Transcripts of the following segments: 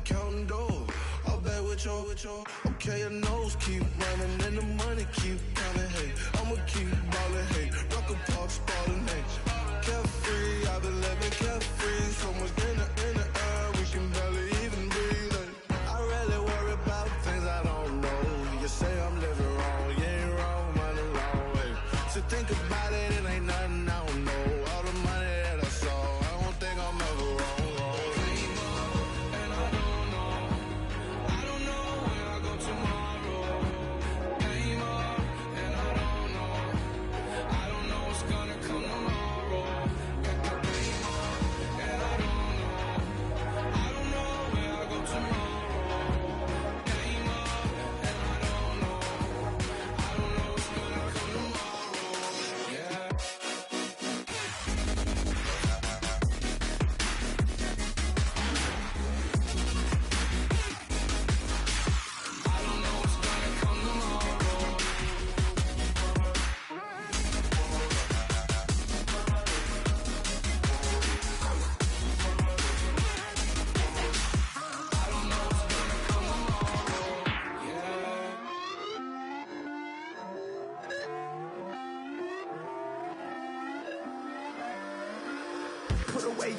counting dough. I'll bet with your, okay, your nose keep running and the money keep coming, hey. I'ma keep ballin', hey. Rock a park, ballin', hey. Carefree, I've been living carefree. Somewhere in the air, we can barely even breathe, hey. I really worry about things I don't know. You say I'm living wrong, you ain't wrong, money long, hey. So think about it, it ain't nothing I don't know. All the money that I saw, I don't think I'm ever wrong.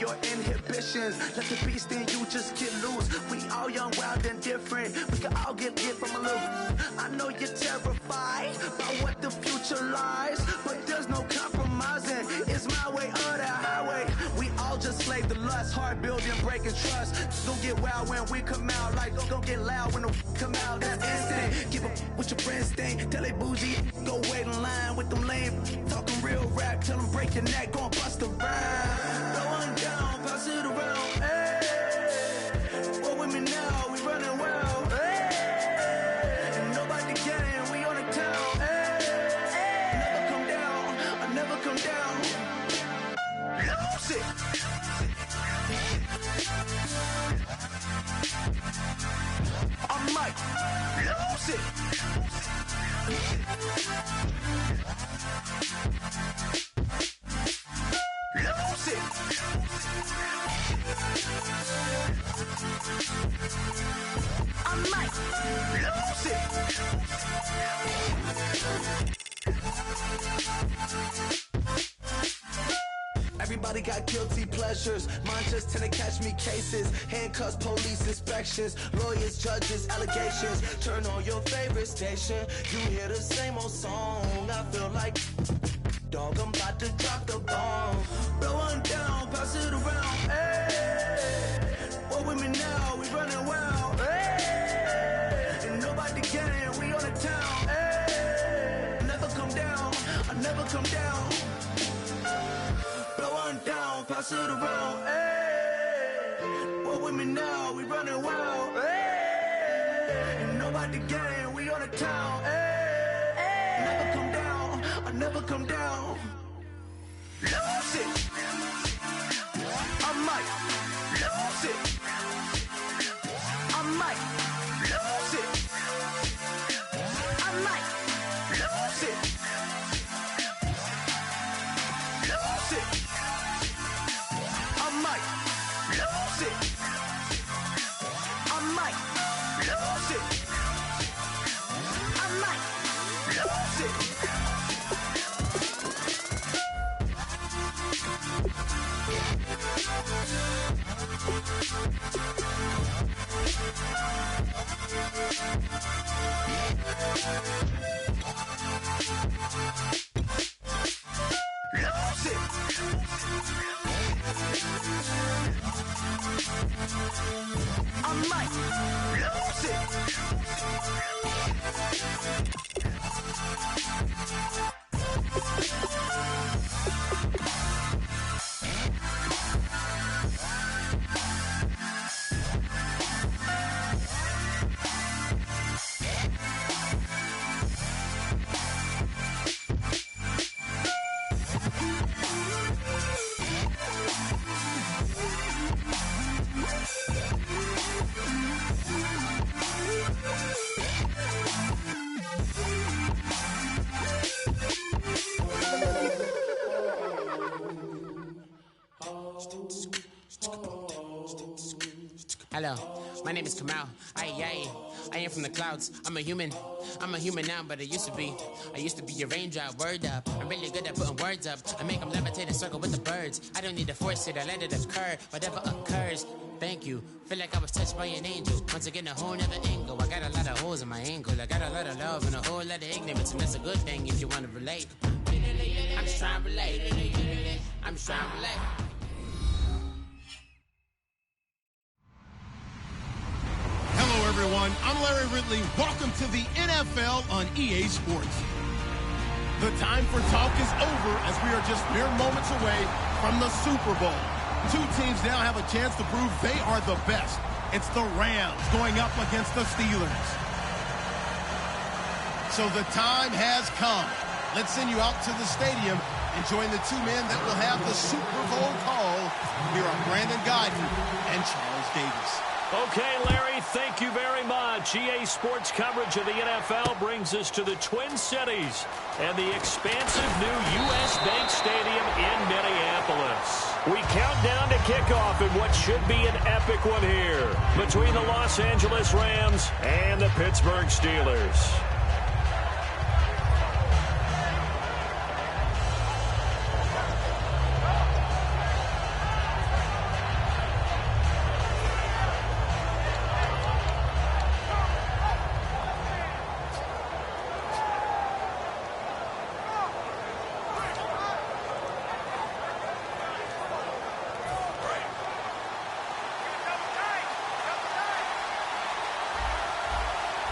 Your inhibitions, let the beast in you just get loose. We all young, wild, and different. We can all get from a little. I know you're terrified by what the future lies, but there's no compromising. It's my way or the highway. We all just slave the lust, hard building, breaking trust. Don't get wild when we come out, like don't get loud when the come out. That's instant. Give up what your friends think. Tell they bougie, go wait in line with them lame. Talking real rap, tell them break your neck, go and bust a rhyme. Going down, pass it around, hey. What with me now, we running wild, hey. And nobody can, we on the town, hey. Never come down, I never come down. Lose it. I might lose it. Lose it. I might lose it. Everybody got guilty pleasures. Mine just tend to catch me cases. Handcuffs, police inspections, lawyers, judges, allegations. Turn on your favorite station. You hear the same old song. I feel like dog, I'm about to drop the bomb. Blow one down, pass it around, hey. What with me now, we running wild, hey. And nobody can, we on the town, hey. Never come down, I never come down. Blow one down, pass it around, hey. What with me now, we running wild, hey. And nobody can, we on the town, hey. Never come down, I never come down. Lose it. I might lose it. I might lose it. I might lose it. Lose it. I might lose it. I might lose it. I might lose it. I might lose it. Hello, My name is Kamal. I am from the clouds. I'm a human now, but I used to be a raindrop. Word up. I'm really good at putting words up. I make them levitate and circle with the birds. I don't need to force it. I let it occur. Whatever occurs. Thank you. Feel like I was touched by an angel. Once again, a whole nother angle. I got a lot of holes in my ankle. I got a lot of love and a whole lot of ignorance, and that's a good thing if you want to relate. I'm just trying to relate. I'm just trying to relate. Hello, everyone. I'm Larry Ridley. Welcome to the NFL on EA Sports. The time for talk is over as we are just mere moments away from the Super Bowl. Two teams now have a chance to prove they are the best. It's the Rams going up against the Steelers. So the time has come. Let's send you out to the stadium and join the two men that will have the Super Bowl call. Here are Brandon Guyton and Charles Davis. Okay, Larry, thank you very much. EA Sports coverage of the NFL brings us to the Twin Cities and the expansive new U.S. Bank Stadium in Minneapolis. We count down to kickoff in what should be an epic one here between the Los Angeles Rams and the Pittsburgh Steelers.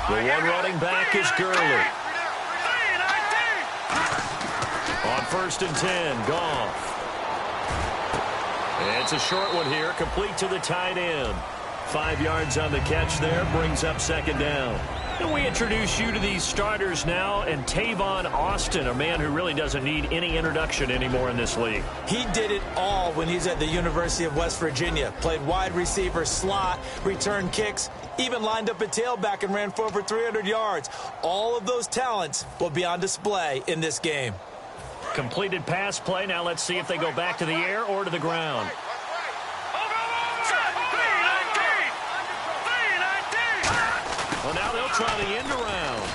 The one running back is Gurley. On 1st and 10, Goff. It's a short one here, complete to the tight end. 5 yards on the catch there, brings up 2nd down. And we introduce you to these starters now, and Tavon Austin, a man who really doesn't need any introduction anymore in this league. He did it all when he's at the University of West Virginia. Played wide receiver, slot, returned kicks, even lined up a tailback and ran for over 300 yards. All of those talents will be on display in this game. Completed pass play. Now let's see if they go back to the air or to the ground. Well, now they'll try the end around.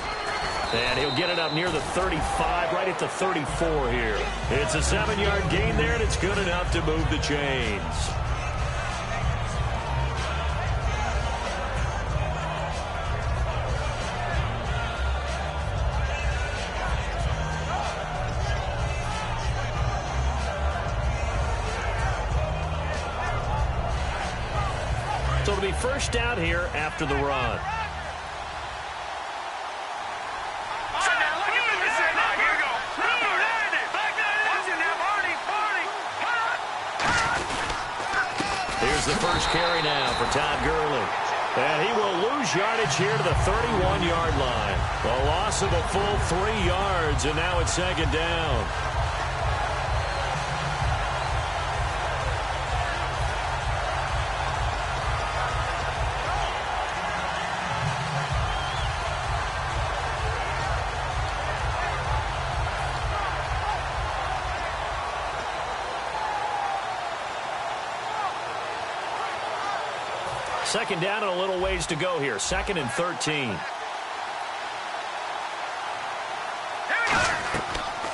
And he'll get it up near the 35, right at the 34 here. It's a 7-yard gain there, and it's good enough to move the chains. So it'll be first down here after the run. Here's the first carry now for Todd Gurley. And he will lose yardage here to the 31-yard line. A loss of a full 3 yards, and now it's 2nd down. Second down and a little ways to go here. 2nd and 13.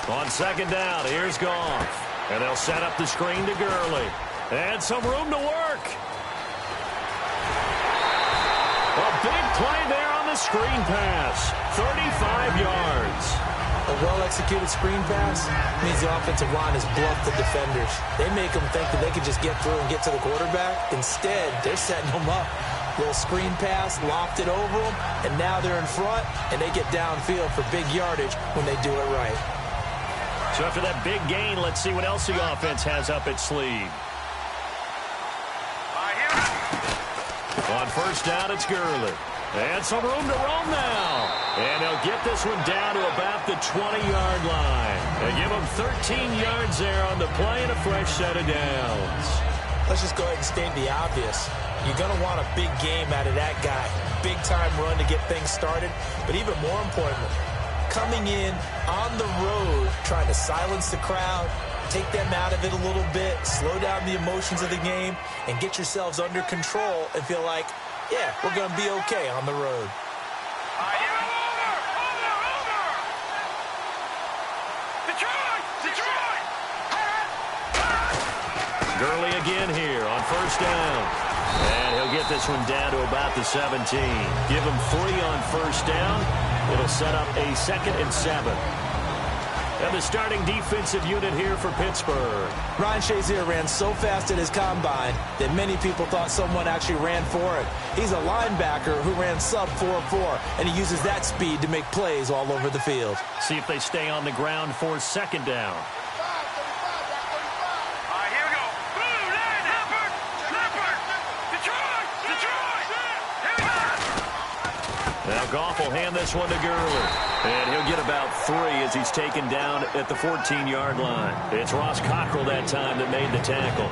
On 2nd down, here's Goff. And they'll set up the screen to Gurley. And some room to work. A big play there on the screen pass. 35 yards. A well-executed screen pass means the offensive line has bluffed the defenders. They make them think that they can just get through and get to the quarterback. Instead, they're setting them up. Little screen pass, lofted over them, and now they're in front, and they get downfield for big yardage when they do it right. So after that big gain, let's see what else the offense has up its sleeve. On 1st down, it's Gurley. And some room to roam now. And they'll get this one down to about the 20-yard line. They give them 13 yards there on the play and a fresh set of downs. Let's just go ahead and state the obvious. You're going to want a big game out of that guy. Big-time run to get things started. But even more importantly, coming in on the road, trying to silence the crowd, take them out of it a little bit, slow down the emotions of the game, and get yourselves under control and feel like yeah, we're going to be okay on the road. Gurley again here on first down. And he'll get this one down to about the 17. Give him 3 on first down. It'll set up a 2nd and 7. And the starting defensive unit here for Pittsburgh. Ryan Shazier ran so fast at his combine that many people thought someone actually ran for it. He's a linebacker who ran sub 4.4, and he uses that speed to make plays all over the field. See if they stay on the ground for 2nd down. Now Goff will hand this one to Gurley. And he'll get about 3 as he's taken down at the 14-yard line. It's Ross Cockrell that time that made the tackle.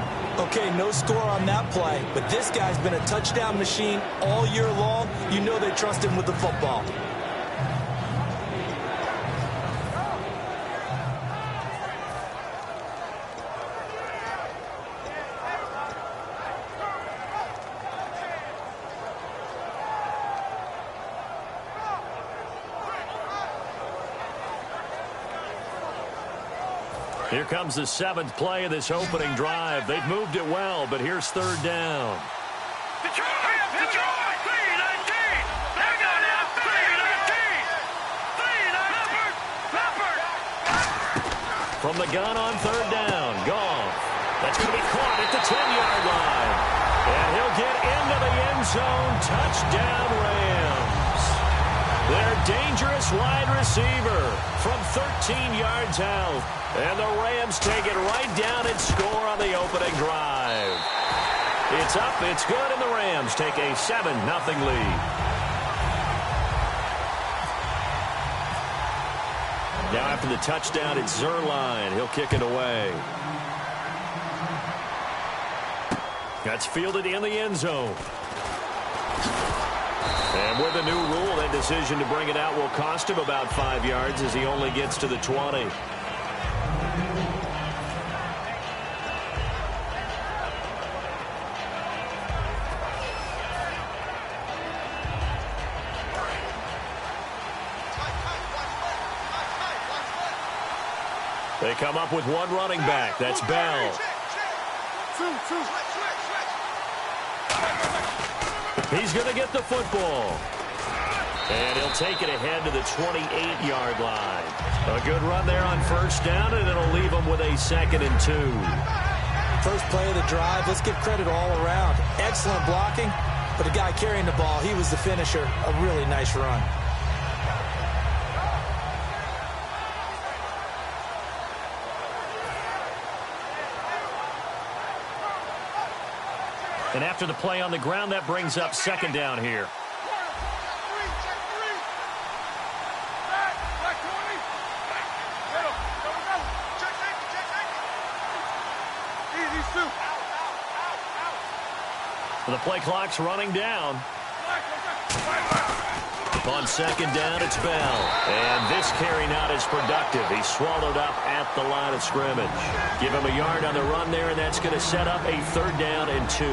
Okay, no score on that play, but this guy's been a touchdown machine all year long. You know they trust him with the football. Here comes the 7th play of this opening drive. They've moved it well, but here's 3rd down. From the gun on 3rd down, Goff. That's going to be caught at the 10-yard line. And he'll get into the end zone. Touchdown, Rams. Their dangerous wide receiver from 13 yards out. And the Rams take it right down and score on the opening drive. It's up, it's good, and the Rams take a 7-0 lead. Now after the touchdown, it's Zerline. He'll kick it away. That's fielded in the end zone. And with a new rule, that decision to bring it out will cost him about 5 yards as he only gets to the 20. They come up with one running back. That's Bell. He's going to get the football. And he'll take it ahead to the 28-yard line. A good run there on first down, and it'll leave him with a 2nd and 2. First play of the drive, let's give credit all around. Excellent blocking, but the guy carrying the ball, he was the finisher. A really nice run. And after the play on the ground, that brings up 2nd down here. The play clock's running down. On 2nd down, it's Bell. And this carry not as productive. He's swallowed up at the line of scrimmage. Give him a yard on the run there, and that's going to set up a 3rd down and 2.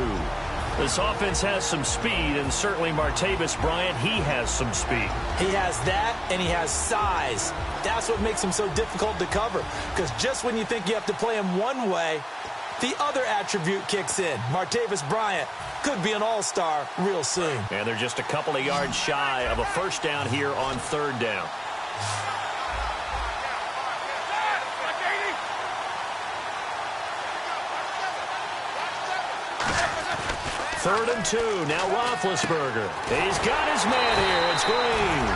This offense has some speed, and certainly Martavis Bryant, he has some speed. He has that, and he has size. That's what makes him so difficult to cover, because just when you think you have to play him one way, the other attribute kicks in. Martavis Bryant could be an all-star real soon. And they're just a couple of yards shy of a 1st down here on 3rd down. 3rd and 2. Now Roethlisberger. He's got his man here. It's Green.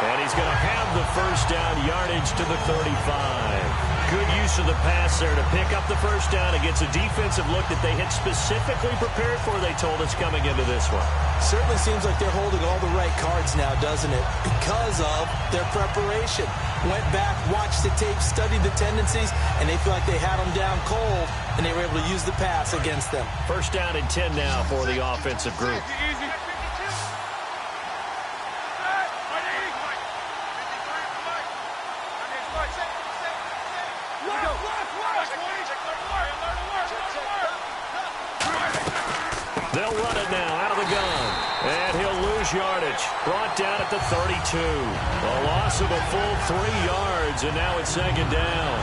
And he's going to have the 1st down yardage to the 35. Good use of the pass there to pick up the 1st down against a defensive look that they had specifically prepared for, they told us, coming into this one. Certainly seems like they're holding all the right cards now, doesn't it? Because of their preparation. Went back, watched the tape, studied the tendencies, and they feel like they had them down cold, and they were able to use the pass against them. 1st down and 10 now for the offensive group. They'll run it now out of the gun. yardage. Brought down at the 32. A loss of a full 3 yards, and now it's second down.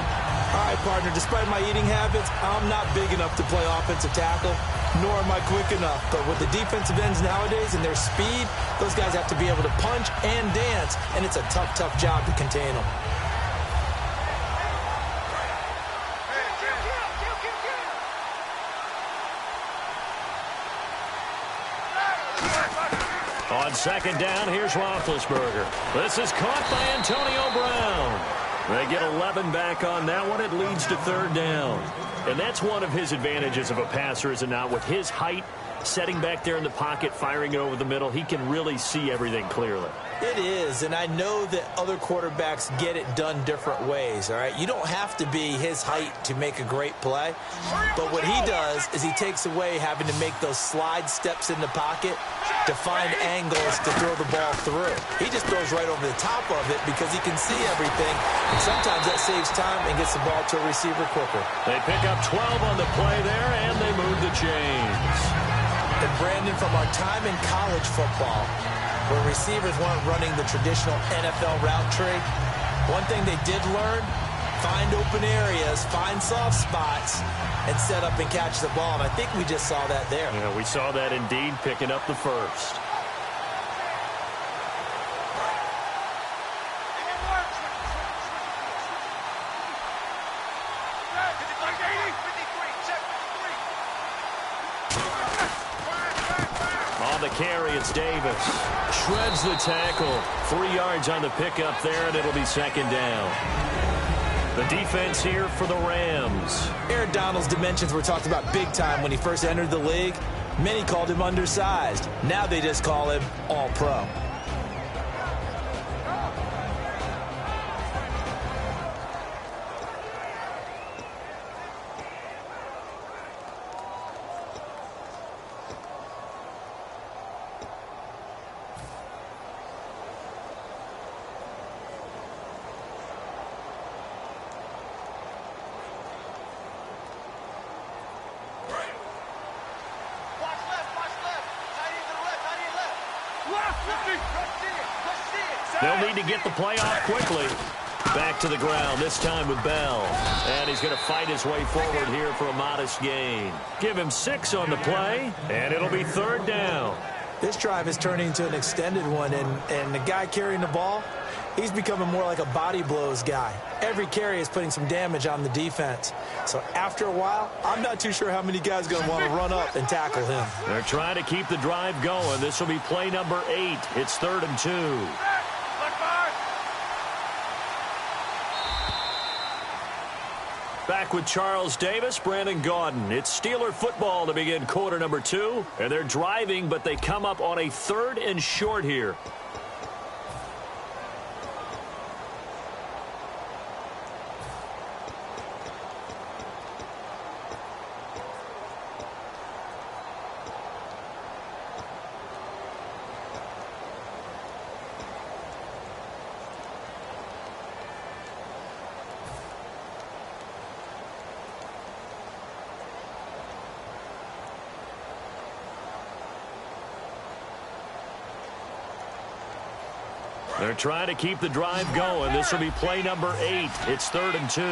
All right, partner, despite my eating habits, I'm not big enough to play offensive tackle, nor am I quick enough. But with the defensive ends nowadays and their speed, those guys have to be able to punch and dance, and it's a tough, tough job to contain them. On second down, here's Roethlisberger. This is caught by Antonio Brown. They get 11 back on that one. It leads to third down. And that's one of his advantages of a passer, is it not? With his height, setting back there in the pocket, firing it over the middle, he can really see everything clearly. It is, and I know that other quarterbacks get it done different ways, all right? You don't have to be his height to make a great play, but what he does is he takes away having to make those slide steps in the pocket to find angles to throw the ball through. He just throws right over the top of it because he can see everything, and sometimes that saves time and gets the ball to a receiver quicker. They pick up 12 on the play there, and they move the chains. And Brandon, from our time in college football, where receivers weren't running the traditional NFL route tree, one thing they did learn, find open areas, find soft spots, and set up and catch the ball. And I think we just saw that there. Yeah, we saw that indeed, picking up the first. On the carry, it's Davis. Shreds the tackle. 3 yards on the pickup there, and it'll be second down. The defense here for the Rams. Aaron Donald's dimensions were talked about big time when he first entered the league. Many called him undersized. Now they just call him all-pro. They'll need to get the play off quickly. Back to the ground, this time with Bell. And he's going to fight his way forward here for a modest gain. Give him 6 on the play, and it'll be third down. This drive is turning into an extended one, and the guy carrying the ball, he's becoming more like a body blows guy. Every carry is putting some damage on the defense. So after a while, I'm not too sure how many guys are going to want to run up and tackle him. They're trying to keep the drive going. This will be play number 8. It's 3rd and 2. Back with Charles Davis, Brandon Gaudin. It's Steeler football to begin quarter number 2. And they're driving, but they come up on a 3rd and short here. They're trying to keep the drive going. This will be play number 8. It's 3rd and 2.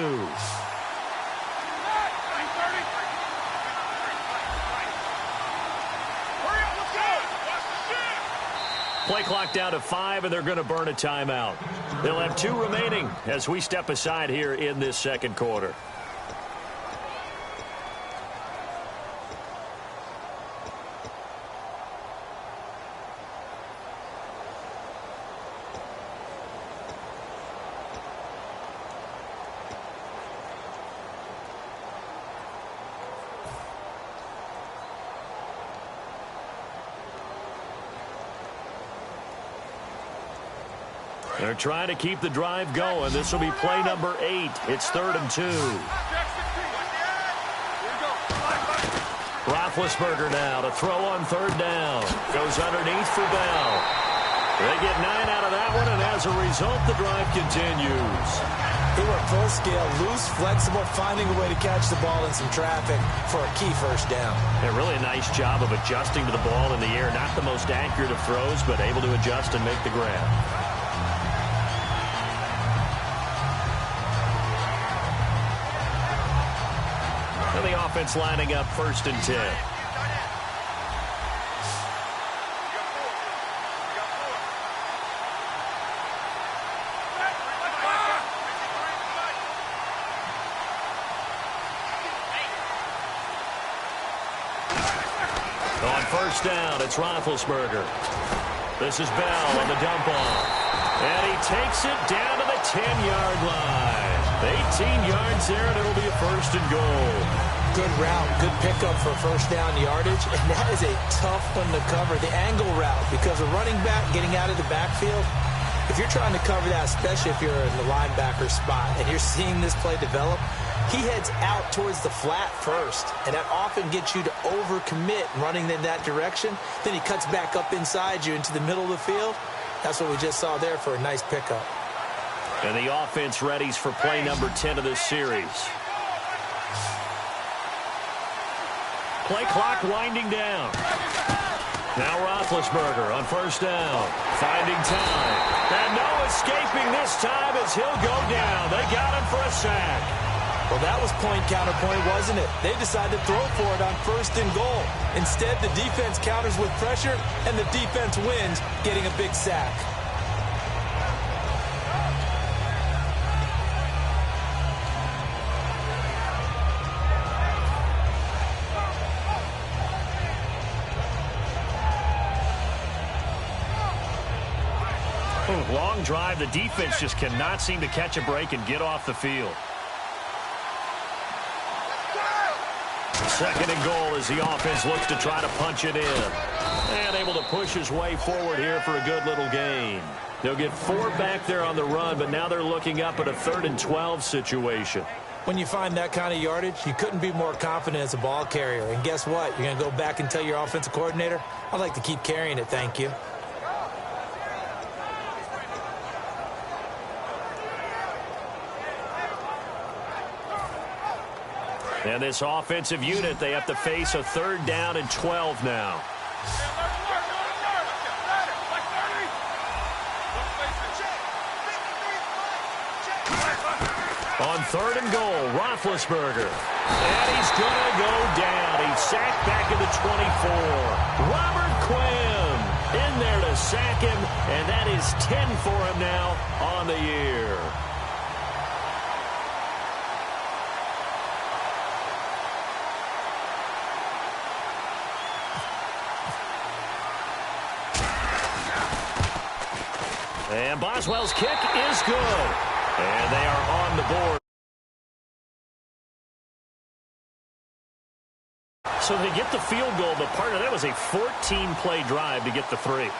Play clock down to 5, and they're going to burn a timeout. They'll have 2 remaining as we step aside here in this second quarter. They're trying to keep the drive going. This will be play number 8. It's 3rd and 2. Roethlisberger now to throw on 3rd down. Goes underneath for Bell. They get 9 out of that one, and as a result, the drive continues. They were full scale, loose, flexible, finding a way to catch the ball in some traffic for a key first down. Yeah, really a nice job of adjusting to the ball in the air. Not the most accurate of throws, but able to adjust and make the grab. And the offense lining up 1st and 10. On 1st down, it's Roethlisberger. This is Bell on the dump off. And he takes it down to the 10-yard line. 18 yards there, and it'll be a 1st and goal. Good route, good pickup for first down yardage, and that is a tough one to cover. The angle route, because a running back getting out of the backfield, if you're trying to cover that, especially if you're in the linebacker spot and you're seeing this play develop, he heads out towards the flat first, and that often gets you to overcommit running in that direction. Then he cuts back up inside you into the middle of the field. That's what we just saw there for a nice pickup. And the offense readies for play number 10 of this series. Play clock winding down. Now Roethlisberger on 1st down. Finding time. And no escaping this time as he'll go down. They got him for a sack. Well, that was point-counterpoint, wasn't it? They decided to throw for it on 1st and goal. Instead, the defense counters with pressure, and the defense wins, getting a big sack. Long drive. The defense just cannot seem to catch a break and get off the field. 2nd and goal as the offense looks to try to punch it in. And able to push his way forward here for a good little gain. They'll get 4 back there on the run, but now they're looking up at a 3rd and 12 situation. When you find that kind of yardage, you couldn't be more confident as a ball carrier. And guess what? You're going to go back and tell your offensive coordinator, I'd like to keep carrying it, thank you. And this offensive unit, they have to face a 3rd down and 12 now. On 3rd and goal, Roethlisberger. And he's going to go down. He's sacked back at the 24. Robert Quinn in there to sack him, and that is 10 for him now on the year. And Boswell's kick is good. And they are on the board. So they get the field goal, but part of that was a 14-play drive to get the 3.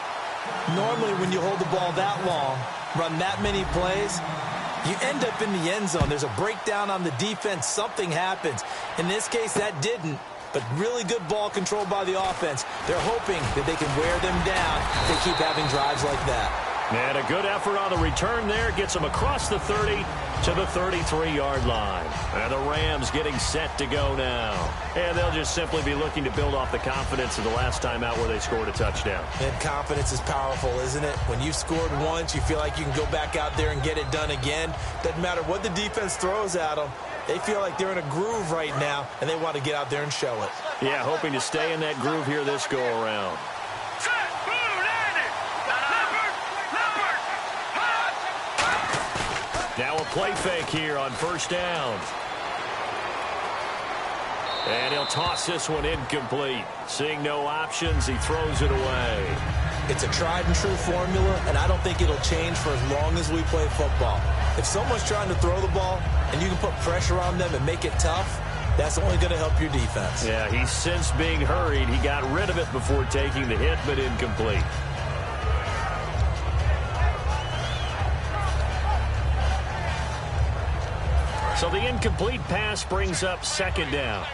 Normally when you hold the ball that long, run that many plays, you end up in the end zone. There's a breakdown on the defense. Something happens. In this case, that didn't. But really good ball control by the offense. They're hoping that they can wear them down if they keep having drives like that. And a good effort on the return there. Gets them across the 30 to the 33-yard line. And the Rams getting set to go now. And they'll just simply be looking to build off the confidence of the last time out where they scored a touchdown. And confidence is powerful, isn't it? When you've scored once, you feel like you can go back out there and get it done again. Doesn't matter what the defense throws at them. They feel like they're in a groove right now, and they want to get out there and show it. Yeah, hoping to stay in that groove here this go-around. Now a play fake here on 1st down. And he'll toss this one incomplete. Seeing no options, he throws it away. It's a tried-and-true formula, and I don't think it'll change for as long as we play football. If someone's trying to throw the ball and you can put pressure on them and make it tough, that's only going to help your defense. Yeah, he's since being hurried. He got rid of it before taking the hit, but incomplete. So the incomplete pass brings up 2nd down.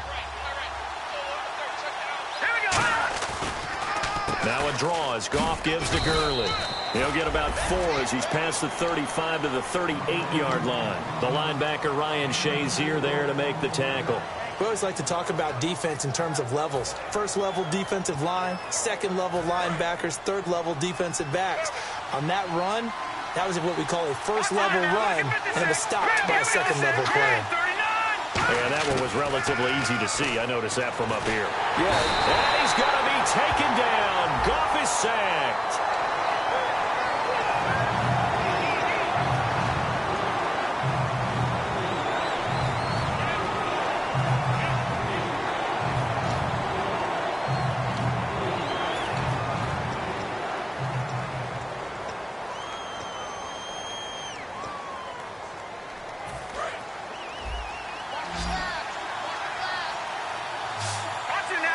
Now a draw as Goff gives to Gurley. He'll get about 4 as he's past the 35 to the 38-yard line. The linebacker, Ryan Shazier, there to make the tackle. We always like to talk about defense in terms of levels. First-level defensive line, second-level linebackers, third-level defensive backs. On that run, that was what we call a first-level run, and it was stopped by a second-level player. Yeah, that one was relatively easy to see. I noticed that from up here. Yeah. And he's going to be taken down. Goff is sacked.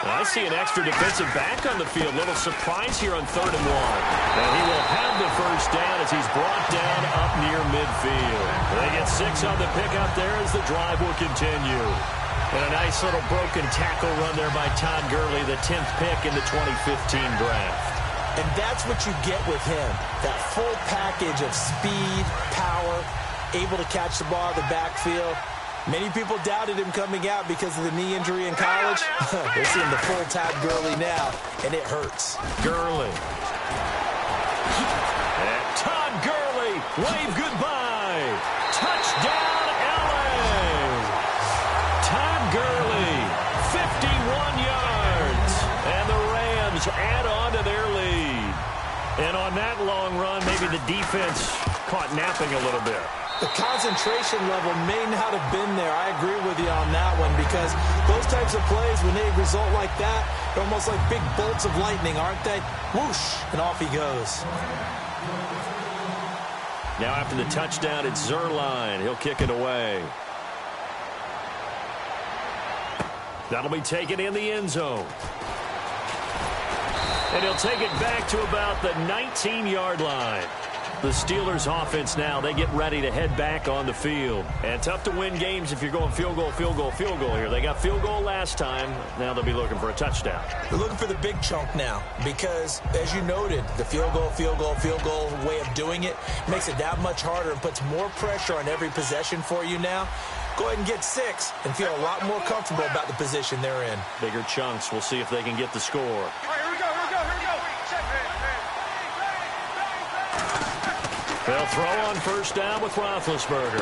I see an extra defensive back on the field. Little surprise here on 3rd and 1. And he will have the first down as he's brought down up near midfield. They get 6 on the pickup there as the drive will continue. And a nice little broken tackle run there by Todd Gurley, the 10th pick in the 2015 draft. And that's what you get with him, that full package of speed, power, able to catch the ball in the backfield. Many people doubted him coming out because of the knee injury in college. They're seeing the full Todd Gurley now, and it hurts. Gurley. And Todd Gurley, wave goodbye. Touchdown, LA. Todd Gurley, 51 yards. And the Rams add on to their lead. And on that long run, maybe the defense caught napping a little bit. The concentration level may not have been there. I agree with you on that one because those types of plays, when they result like that, they're almost like big bolts of lightning, aren't they? Whoosh, and off he goes. Now after the touchdown, it's Zerline. He'll kick it away. That'll be taken in the end zone. And he'll take it back to about the 19-yard line. The Steelers offense now, they get ready to head back on the field. And tough to win games if you're going field goal, field goal, field goal here. They got field goal last time. Now they'll be looking for a touchdown. They're looking for the big chunk now because, as you noted, the field goal, field goal, field goal way of doing it makes it that much harder and puts more pressure on every possession for you now. Go ahead and get 6 and feel a lot more comfortable about the position they're in. Bigger chunks. We'll see if they can get the score. They'll throw on first down with Roethlisberger.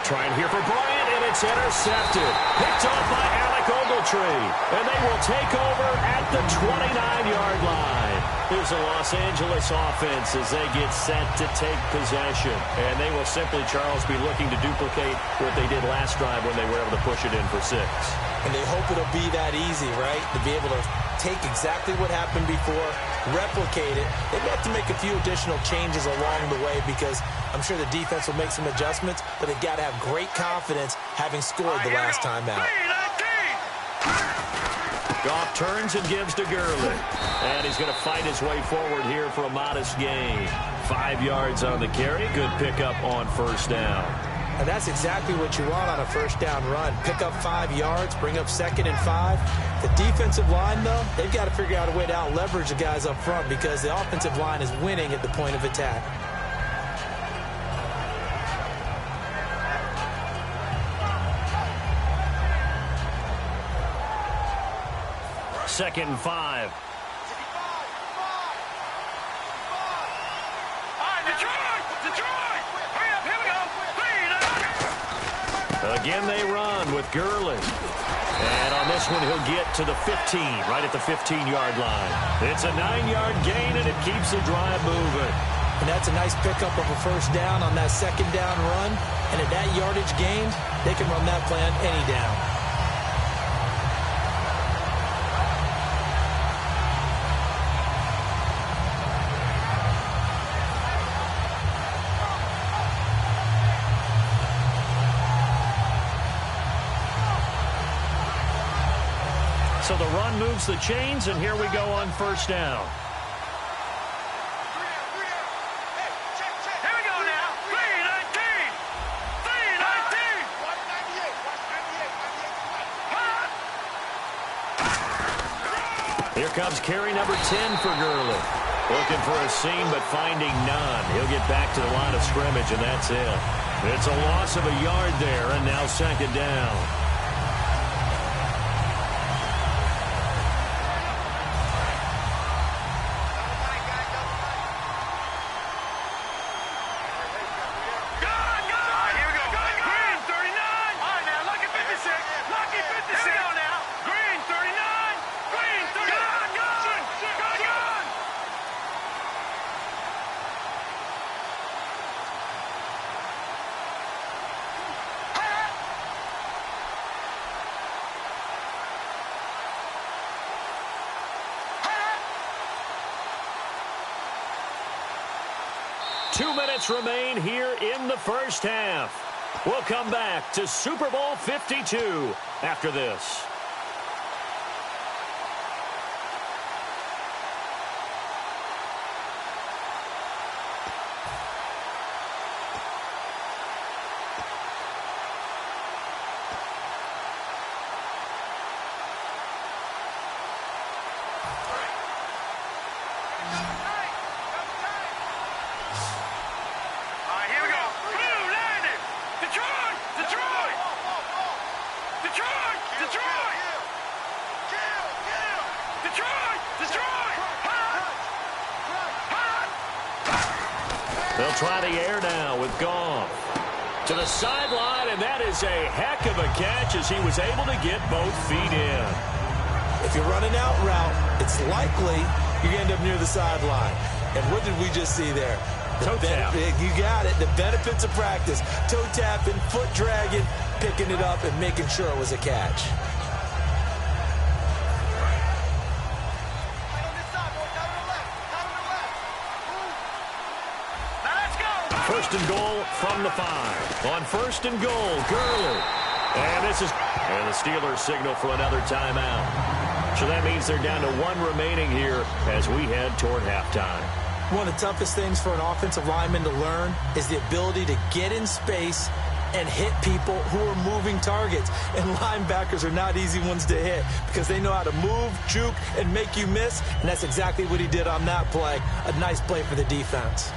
Trying here for Bryant, and it's intercepted. Picked off by Alec Ogletree. And they will take over at the 29-yard line. Here's the Los Angeles offense as they get set to take possession. And they will simply, Charles, be looking to duplicate what they did last drive when they were able to push it in for 6. And they hope it'll be that easy, right? To be able to take exactly what happened before, replicate it. They have to make a few additional changes along the way because I'm sure the defense will make some adjustments, but they've got to have great confidence having scored the last time out. Goff turns and gives to Gurley. And he's going to fight his way forward here for a modest gain. 5 yards on the carry. Good pickup on first down. And that's exactly what you want on a first down run. Pick up 5 yards, bring up 2nd and 5. The defensive line, though, they've got to figure out a way to out-leverage the guys up front because the offensive line is winning at the point of attack. Second and 5. Again, they run with Gurley. And on this one, he'll get to the 15, right at the 15-yard line. It's a 9-yard gain, and it keeps the drive moving. And that's a nice pickup of a first down on that second down run. And at that yardage gained, they can run that play on any down. So the run moves the chains, and here we go on first down. Here we go now. 319. 319. Here comes carry number 10 for Gurley. Looking for a seam, but finding none. He'll get back to the line of scrimmage, and that's it. It's a loss of a yard there, and now second down. Two minutes remain here in the first half. We'll come back to Super Bowl 52 after this. They'll try the air now with Goff. To the sideline, and that is a heck of a catch as he was able to get both feet in. If you're running out route, it's likely you're going to end up near the sideline. And what did we just see there? Toe tap. You got it. The benefits of practice. Toe tapping, foot dragging, picking it up, and making sure it was a catch. First and goal from the 5. On first and goal, Gurley. And the Steelers signal for another timeout. So that means they're down to 1 remaining here as we head toward halftime. One of the toughest things for an offensive lineman to learn is the ability to get in space and hit people who are moving targets. And linebackers are not easy ones to hit because they know how to move, juke, and make you miss. And that's exactly what he did on that play. A nice play for the defense.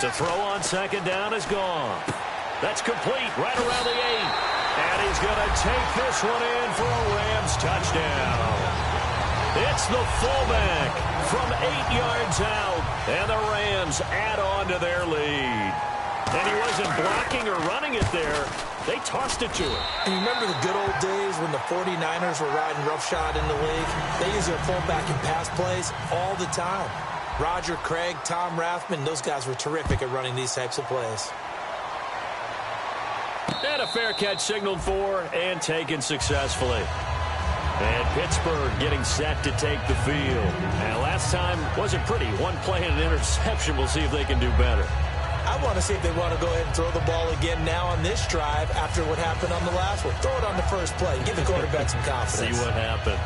To throw on second down is gone. That's complete right around the 8. And he's going to take this one in for a Rams touchdown. It's the fullback from 8 yards out. And the Rams add on to their lead. And he wasn't blocking or running it there. They tossed it to him. And you remember the good old days when the 49ers were riding roughshod in the league? They used their fullback in pass plays all the time. Roger Craig, Tom Rathman, those guys were terrific at running these types of plays. And a fair catch signaled for and taken successfully. And Pittsburgh getting set to take the field. And last time wasn't pretty. One play and an interception. We'll see if they can do better. I want to see if they want to go ahead and throw the ball again now on this drive after what happened on the last one. Throw it on the first play. Give the quarterback some confidence. See what happens.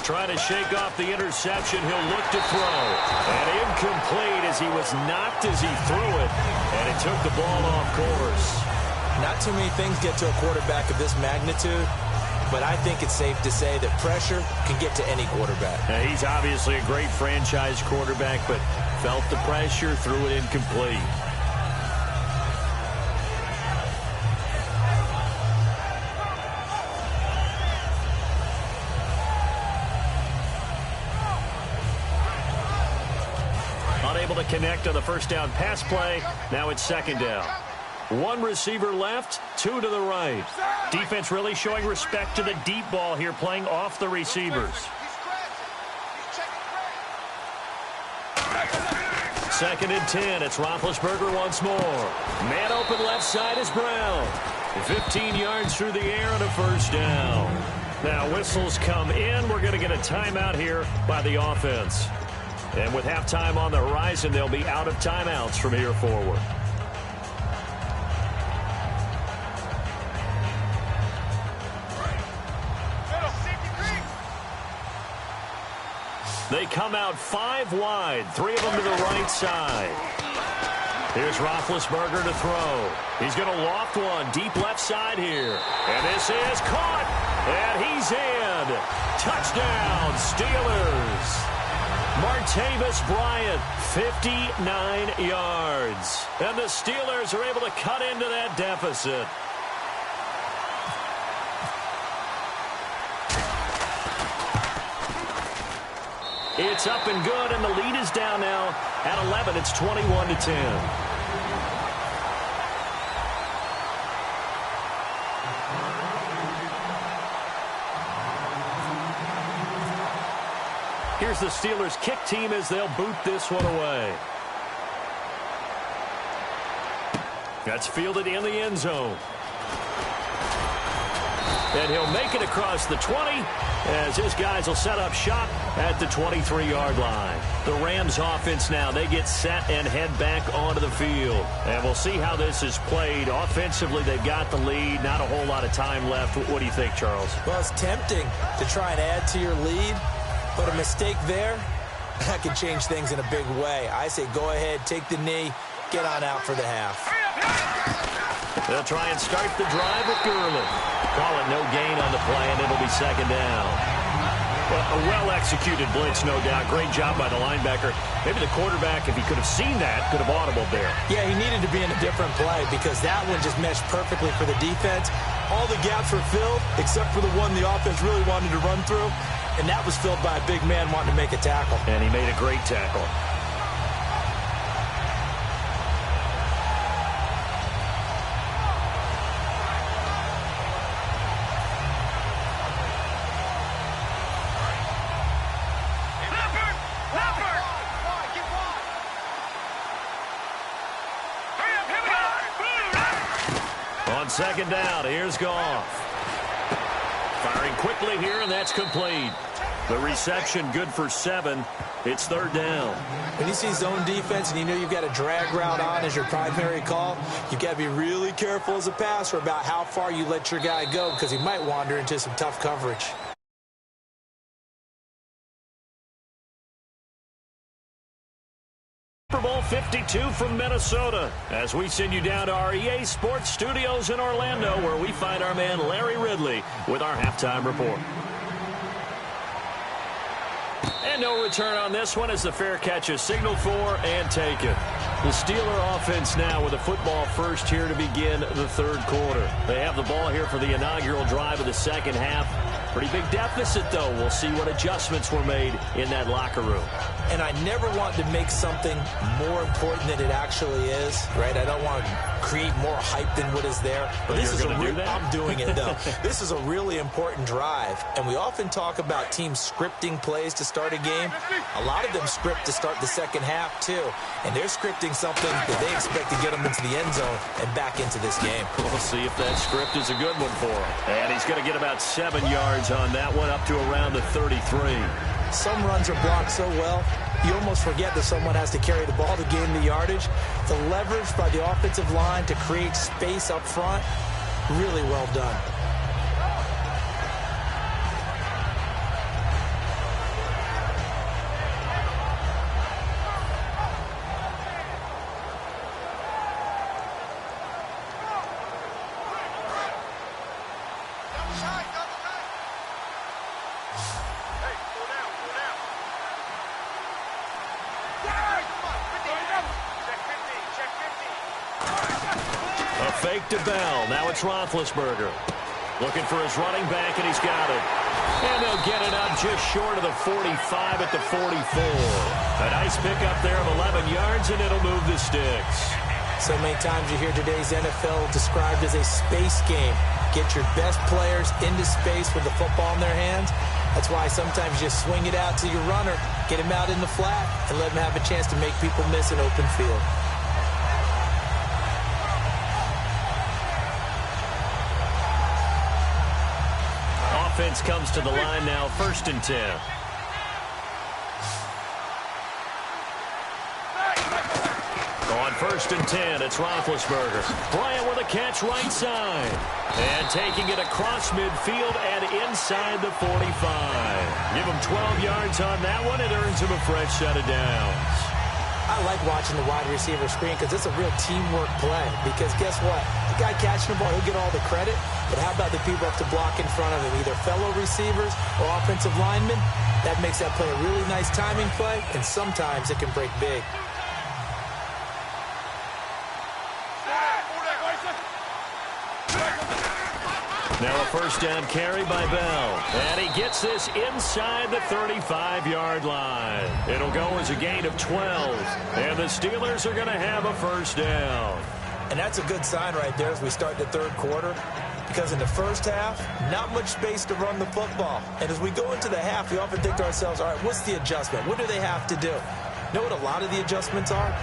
Trying to shake off the interception. He'll look to throw. And incomplete as he was knocked as he threw it. And it took the ball off course. Not too many things get to a quarterback of this magnitude, but I think it's safe to say that pressure can get to any quarterback. Now, he's obviously a great franchise quarterback, but felt the pressure, threw it incomplete. Unable to connect on the first down pass play. Now it's second down. 1 receiver left, 2 to the right. Defense really showing respect to the deep ball here, playing off the receivers. Second and 10. It's Roethlisberger once more. Man open left side is Brown. 15 yards through the air and a first down. Now whistles come in. We're going to get a timeout here by the offense. And with halftime on the horizon, they'll be out of timeouts from here forward. They come out 5 wide, 3 of them to the right side. Here's Roethlisberger to throw. He's going to loft one deep left side here. And this is caught. And he's in. Touchdown, Steelers. Martavis Bryant, 59 yards. And the Steelers are able to cut into that deficit. It's up and good, and the lead is down now at 11. It's 21-10. Here's the Steelers' kick team as they'll boot this one away. That's fielded in the end zone. And he'll make it across the 20 as his guys will set up shop at the 23-yard line. The Rams offense now, they get set and head back onto the field. And we'll see how this is played. Offensively, they've got the lead. Not a whole lot of time left. What do you think, Charles? Well, it's tempting to try and add to your lead, but a mistake there, that could change things in a big way. I say go ahead, take the knee, get on out for the half. They'll try and start the drive with Gurley. Call it no gain on the play, and it'll be second down. Well, a well-executed blitz, no doubt. Great job by the linebacker. Maybe the quarterback, if he could have seen that, could have audibled there. Yeah, he needed to be in a different play because that one just meshed perfectly for the defense. All the gaps were filled except for the one the offense really wanted to run through, and that was filled by a big man wanting to make a tackle. And he made a great tackle. Second down, here's Goff. Firing quickly here, and that's complete. The reception good for 7. It's third down. When you see zone defense and you know you've got a drag route on as your primary call, you've got to be really careful as a passer about how far you let your guy go because he might wander into some tough coverage. Super Bowl 52 from Minnesota as we send you down to our EA Sports Studios in Orlando where we find our man Larry Ridley with our halftime report. And no return on this one as the fair catch is signaled for and taken. The Steeler offense now with a football first here to begin the third quarter. They have the ball here for the inaugural drive of the second half. Pretty big deficit, though. We'll see what adjustments were made in that locker room. And I never want to make something more important than it actually is, right? I don't want to create more hype than what is there. But this is going to do that? I'm doing it, though. This is a really important drive. And we often talk about teams scripting plays to start a game. A lot of them script to start the second half, too. And they're scripting something that they expect to get them into the end zone and back into this game. We'll see if that script is a good one for him. And he's going to get about 7 yards on that one up to around the 33. Some runs are blocked so well, you almost forget that someone has to carry the ball to gain the yardage. The leverage by the offensive line to create space up front, really well done. Fake to Bell. Now it's Roethlisberger. Looking for his running back, and he's got it. And they'll get it up just short of the 45 at the 44. A nice pickup there of 11 yards, and it'll move the sticks. So many times you hear today's NFL described as a space game. Get your best players into space with the football in their hands. That's why sometimes you just swing it out to your runner, get him out in the flat, and let him have a chance to make people miss an open field. Offense comes to the line now, 1st and 10. On 1st and 10, it's Roethlisberger. Bryant with a catch right side. And taking it across midfield and inside the 45. Give him 12 yards on that one. It earns him a fresh set of downs. I like watching the wide receiver screen because it's a real teamwork play. Because guess what? The guy catching the ball, he'll get all the credit. But how about the people up to block in front of him, either fellow receivers or offensive linemen? That makes that play a really nice timing play, and sometimes it can break big. Now a first down carry by Bell. And he gets this inside the 35-yard line. It'll go as a gain of 12. And the Steelers are going to have a first down. And that's a good sign right there as we start the third quarter. Because in the first half, not much space to run the football. And as we go into the half, we often think to ourselves, all right, what's the adjustment? What do they have to do? You know what a lot of the adjustments are?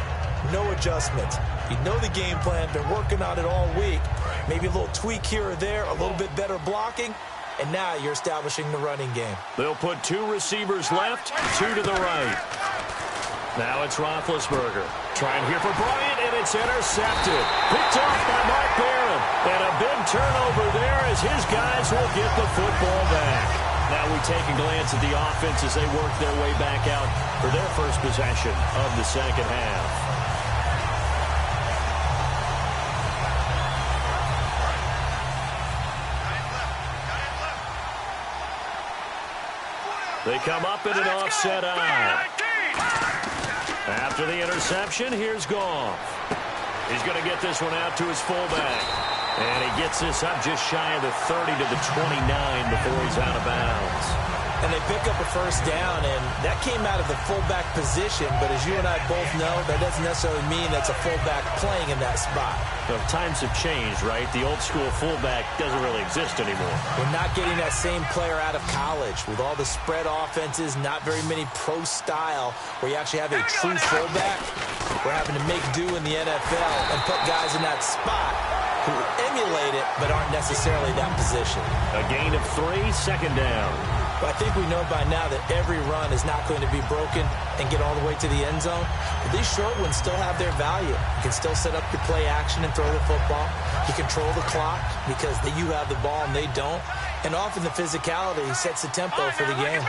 No adjustments. You know the game plan, been working on it all week. Maybe a little tweak here or there, a little bit better blocking, and now you're establishing the running game. They'll put 2 receivers left, 2 to the right. Now it's Roethlisberger. Trying here for Bryant, and it's intercepted. Picked off by Mark Barron. And a big turnover there as his guys will get the football back. Now we take a glance at the offense as they work their way back out for their first possession of the second half. They come up in an offset eye. After the interception, here's Goff. He's going to get this one out to his fullback. And he gets this up just shy of the 30 to the 29 before he's out of bounds. And they pick up a first down, and that came out of the fullback position. But as you and I both know, that doesn't necessarily mean that's a fullback playing in that spot. Well, times have changed, right? The old school fullback doesn't really exist anymore. We're not getting that same player out of college with all the spread offenses, not very many pro style where you actually have a true fullback. We're having to make do in the NFL and put guys in that spot who emulate it but aren't necessarily that position. A gain of 3, second down. But I think we know by now that every run is not going to be broken and get all the way to the end zone. But these short ones still have their value. You can still set up your play action and throw the football. You control the clock because you have the ball and they don't. And often the physicality sets the tempo for the game.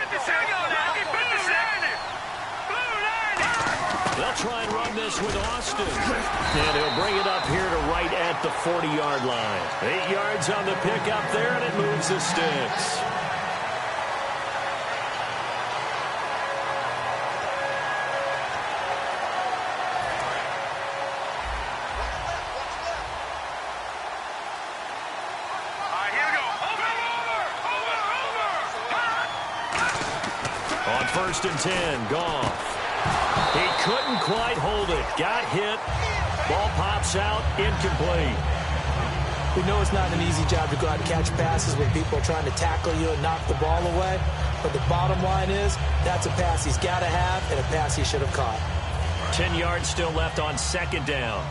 They'll try and run this with Austin. And he'll bring it up here to right at the 40-yard line. 8 yards on the pickup there, and it moves the sticks. On 1st and 10, Goff. He couldn't quite hold it. Got hit. Ball pops out. Incomplete. We know it's not an easy job to go out and catch passes when people are trying to tackle you and knock the ball away. But the bottom line is that's a pass he's got to have and a pass he should have caught. 10 yards still left on second down.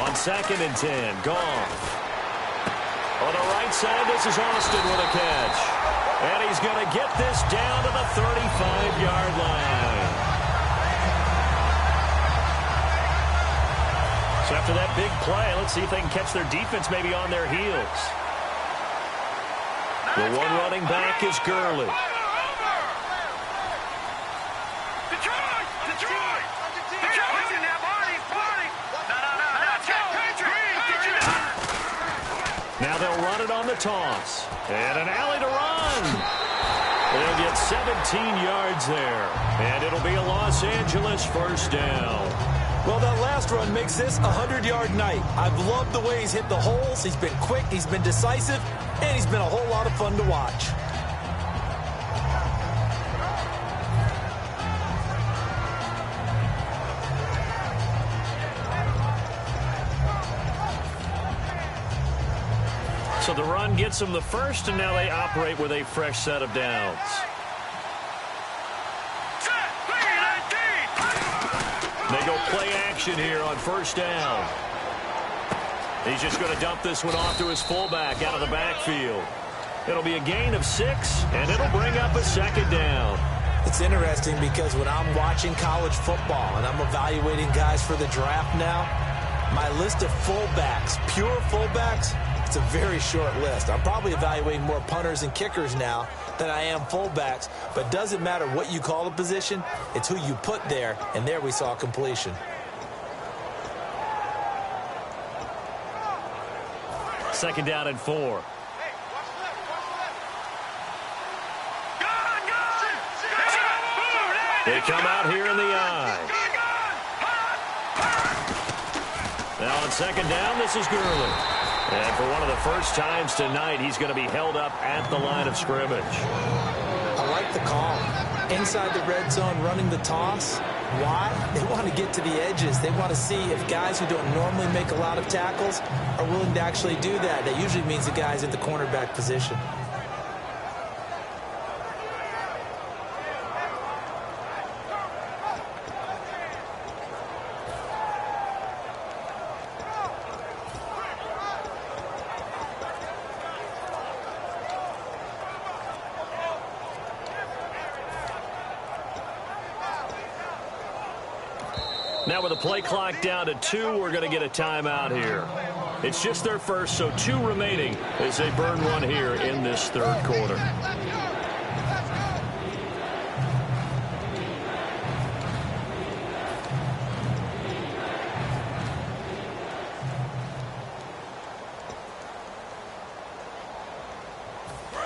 On 2nd and 10, Goff. On the right side, this is Austin with a catch. And he's going to get this down to the 35-yard line. So after that big play, let's see if they can catch their defense maybe on their heels. The one running back is Gurley. Now they'll run it on the toss. And an alley to run. They'll get 17 yards there. And it'll be a Los Angeles first down. Well, that last run makes this a 100-yard night. I've loved the way he's hit the holes. He's been quick, he's been decisive, and he's been a whole lot of fun to watch. So the run gets them the first, and now they operate with a fresh set of downs. They go play action here on first down. He's just going to dump this one off to his fullback out of the backfield. It'll be a gain of 6, and it'll bring up a second down. It's interesting because when I'm watching college football and I'm evaluating guys for the draft now, my list of fullbacks, pure fullbacks, it's a very short list. I'm probably evaluating more punters and kickers now than I am fullbacks, but it doesn't matter what you call a position, it's who you put there, and there we saw completion. Second down and 4. They come out here in the eye. Now on second down, this is Gurley. And for one of the first times tonight, he's going to be held up at the line of scrimmage. I like the call. Inside the red zone, running the toss. Why? They want to get to the edges. They want to see if guys who don't normally make a lot of tackles are willing to actually do that. That usually means the guy's at the cornerback position. Now with the play clock down to 2, we're going to get a timeout here. It's just their first, so 2 remaining as they burn one here in this third quarter.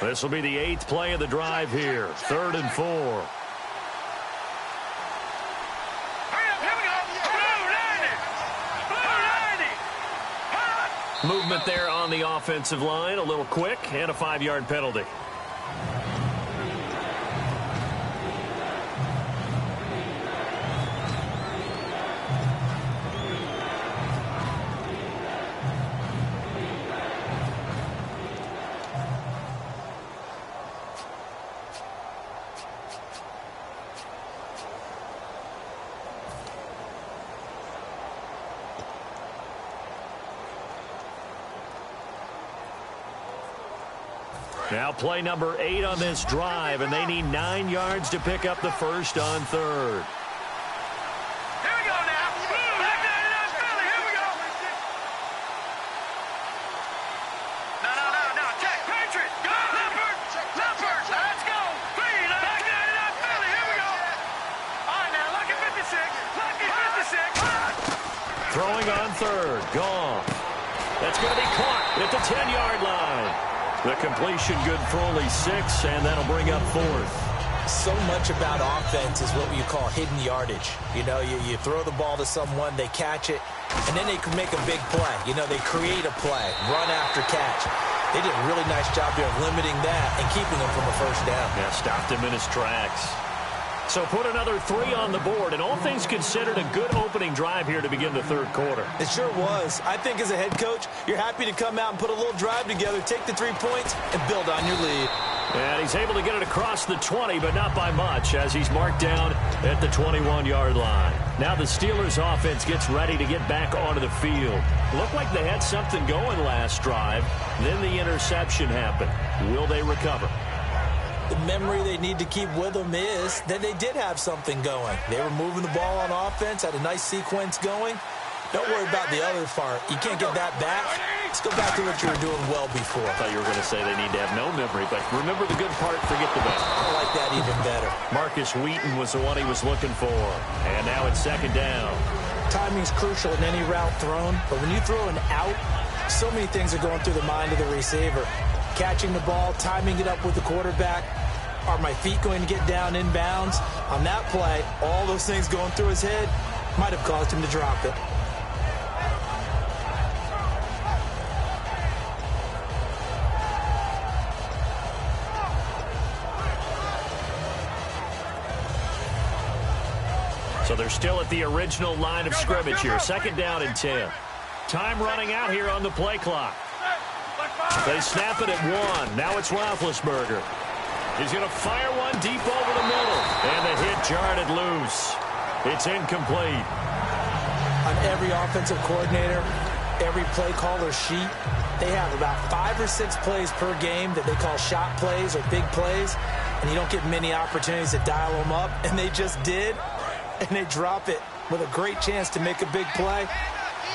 This will be the 8th play of the drive here. 3rd and 4. Movement there on the offensive line, a little quick, and a 5-yard penalty. Now play number 8 on this drive, and they need 9 yards to pick up the first on 3rd. Here we go now. Back there in Philly. Here we go. No. Check. Patriot. Go. Leopard. Let's go. Back there in Philly. Here we go. All right, now. Lucky 56. Lucky 56. Throwing on 3rd. Gone. That's going to be caught at the 10-yard line. The completion good for only 6, and that'll bring up 4th. So much about offense is what you call hidden yardage. You know, you throw the ball to someone, they catch it, and then they can make a big play. You know, they create a play, run after catch. They did a really nice job here of limiting that and keeping him from a first down. Yeah, stopped him in his tracks. So put another 3 on the board, and all things considered, a good opening drive here to begin the third quarter. It sure was. I think as a head coach, you're happy to come out and put a little drive together, take the 3 points, and build on your lead. And he's able to get it across the 20, but not by much, as he's marked down at the 21-yard line. Now the Steelers' offense gets ready to get back onto the field. Looked like they had something going last drive. Then the interception happened. Will they recover? The memory they need to keep with them is that they did have something going. They were moving the ball on offense, had a nice sequence going. Don't worry about the other part. You can't get that back. Let's go back to what you were doing well before. I thought you were going to say they need to have no memory, but remember the good part, forget the bad. I like that even better. Marcus Wheaton was the one he was looking for. And now it's second down. Timing's crucial in any route thrown, but when you throw an out, so many things are going through the mind of the receiver. Catching the ball, timing it up with the quarterback. Are my feet going to get down in bounds? On that play, all those things going through his head might have caused him to drop it. So they're still at the original line of scrimmage here. Second down and 10. Time running out here on the play clock. They snap it at 1. Now it's Roethlisberger. He's going to fire one deep over the middle. And the hit jarred it loose. It's incomplete. On every offensive coordinator, every play caller sheet, they have about 5 or 6 plays per game that they call shot plays or big plays, and you don't get many opportunities to dial them up, and they just did, and they drop it with a great chance to make a big play.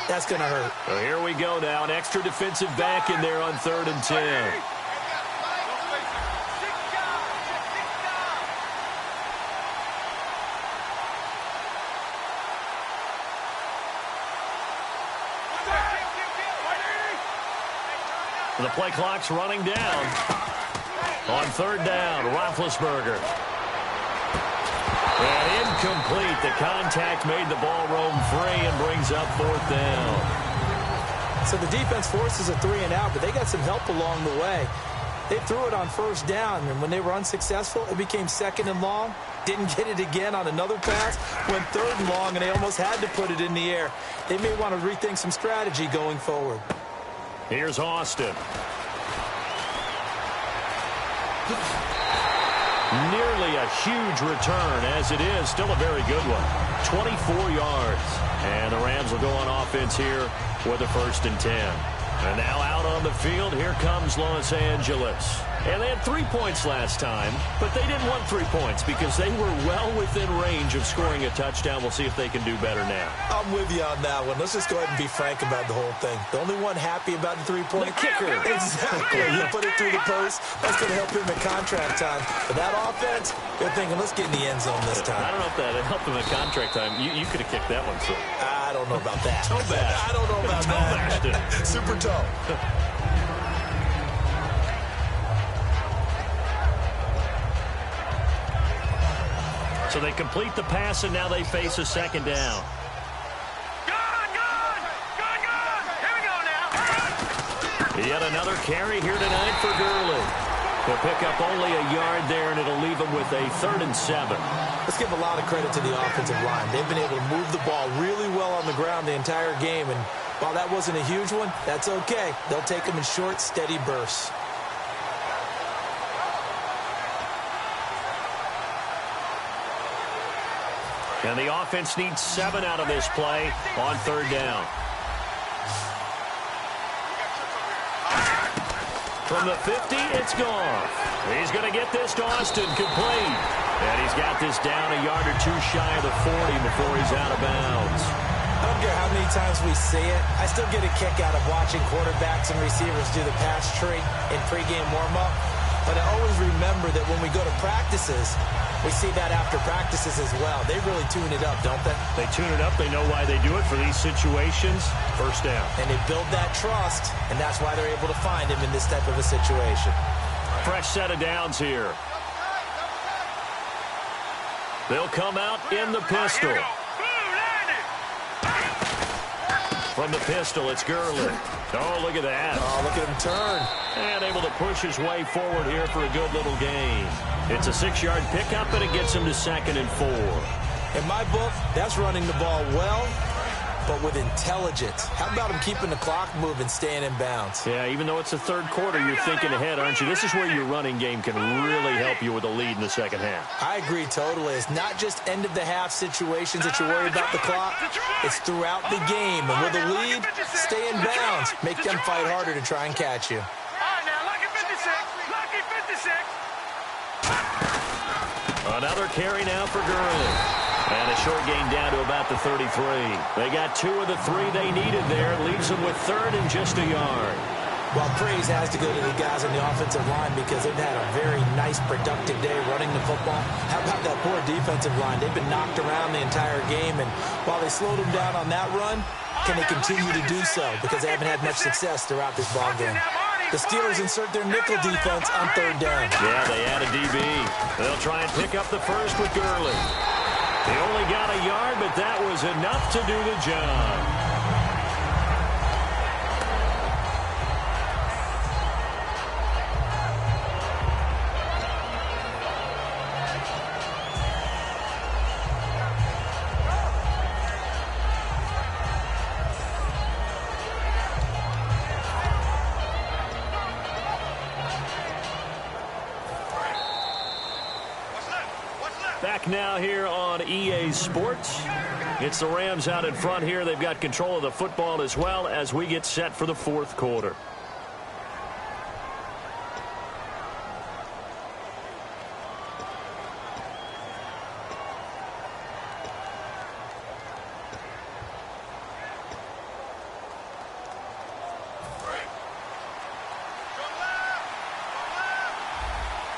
That's going to hurt. Well, here we go now. An extra defensive back in there on 3rd and 10. The play clock's running down. On 3rd down, Roethlisberger. And incomplete. The contact made the ball roam free and brings up 4th down. So the defense forces a 3-and-out, but they got some help along the way. They threw it on 1st down, and when they were unsuccessful, it became 2nd and long. Didn't get it again on another pass. Went 3rd and long, and they almost had to put it in the air. They may want to rethink some strategy going forward. Here's Austin. Nearly a huge return, as it is. Still a very good one. 24 yards. And the Rams will go on offense here with a 1st and 10. And now out on the field, here comes Los Angeles. And they had 3 points last time, but they didn't want 3 points because they were well within range of scoring a touchdown. We'll see if they can do better now. I'm with you on that one. Let's just go ahead and be frank about the whole thing. The only one happy about the 3-point kicker. Exactly. You put it through the post. That's going to help him at contract time. But that offense, they're thinking, let's get in the end zone this time. I don't know if that helped him at contract time. You could have kicked that one, so. I don't know about that. Toe bash. I don't know about that. Super toe. So they complete the pass, and now they face a 2nd down. Gone! Here we go now. Yet another carry here tonight for Gurley. They'll pick up only a yard there, and it'll leave them with a 3rd and 7. Let's give a lot of credit to the offensive line. They've been able to move the ball really well on the ground the entire game, and while that wasn't a huge one, that's okay. They'll take them in short, steady bursts. And the offense needs 7 out of this play on 3rd down. From the 50, it's gone. He's going to get this to Austin, complete. And he's got this down a yard or 2 shy of the 40 before he's out of bounds. I don't care how many times we see it. I still get a kick out of watching quarterbacks and receivers do the pass tree in pregame warm-up. But I always remember that when we go to practices, we see that after practices as well. They really tune it up, don't they? They tune it up. They know why they do it for these situations. 1st down. And they build that trust, and that's why they're able to find him in this type of a situation. Fresh set of downs here. They'll come out in the pistol. From the pistol, it's Gurley. Oh, look at that. Oh, look at him turn. And able to push his way forward here for a good little gain. It's a 6-yard pickup, and it gets him to 2nd and 4. In my book, that's running the ball well, but with intelligence. How about him keeping the clock moving, staying in bounds? Yeah, even though it's the 3rd quarter, you're thinking ahead, aren't you? This is where your running game can really help you with a lead in the 2nd half. I agree totally. It's not just end-of-the-half situations that you worry about the clock. It's throughout the game. And with a lead, stay in bounds. Make them fight harder to try and catch you. All right, now, lucky 56. Lucky 56. Another carry now for Gurley. And a short gain down to about the 33. They got 2 of the 3 they needed there. Leaves them with 3rd and just a yard. Well, praise has to go to the guys on the offensive line because they've had a very nice, productive day running the football. How about that poor defensive line? They've been knocked around the entire game, and while they slowed them down on that run, can they continue to do so? Because they haven't had much success throughout this ball game. The Steelers insert their nickel defense on 3rd down. Yeah, they add a DB. They'll try and pick up the first with Gurley. They only got a yard, but that was enough to do the job. Back now here on EA Sports. It's the Rams out in front here. They've got control of the football as well as we get set for the fourth quarter.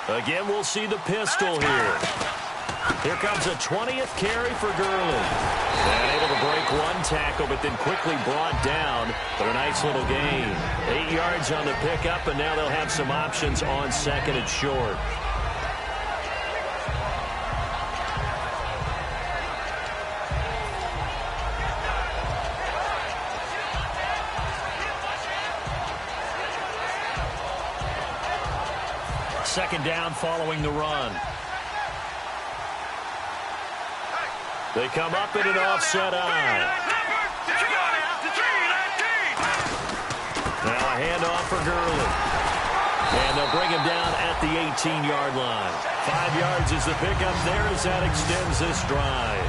Again, we'll see the pistol here. Here comes a 20th carry for Gurley. And able to break one tackle, but then quickly brought down. But a nice little gain. 8 yards on the pickup, and now they'll have some options on second and short. Second down following the run. They come up in an offset eye. Now a handoff for Gurley. And they'll bring him down at the 18-yard line. 5 yards is the pickup there as that extends this drive.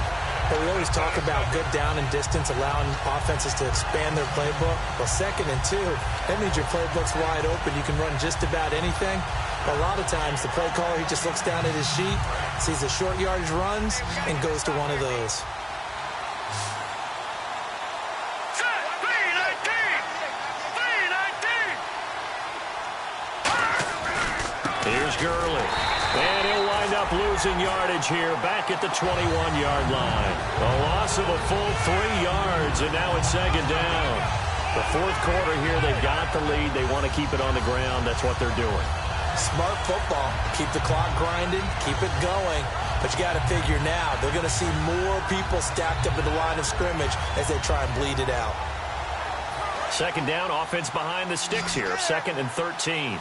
But we always talk about good down and distance, allowing offenses to expand their playbook. Well, 2nd and 2, that means your playbook's wide open. You can run just about anything. But a lot of times, the play caller, he just looks down at his sheet, sees the short yardage runs, and goes to one of those. Here's Gurley. And he'll wind up losing yardage here back at the 21-yard line. A loss of a full 3 yards, and now it's second down. The fourth quarter here, they've got the lead. They want to keep it on the ground. That's what they're doing. Smart football. Keep the clock grinding. Keep it going. But you got to figure now, they're going to see more people stacked up at the line of scrimmage as they try and bleed it out. Second down, offense behind the sticks here. 2nd and 13.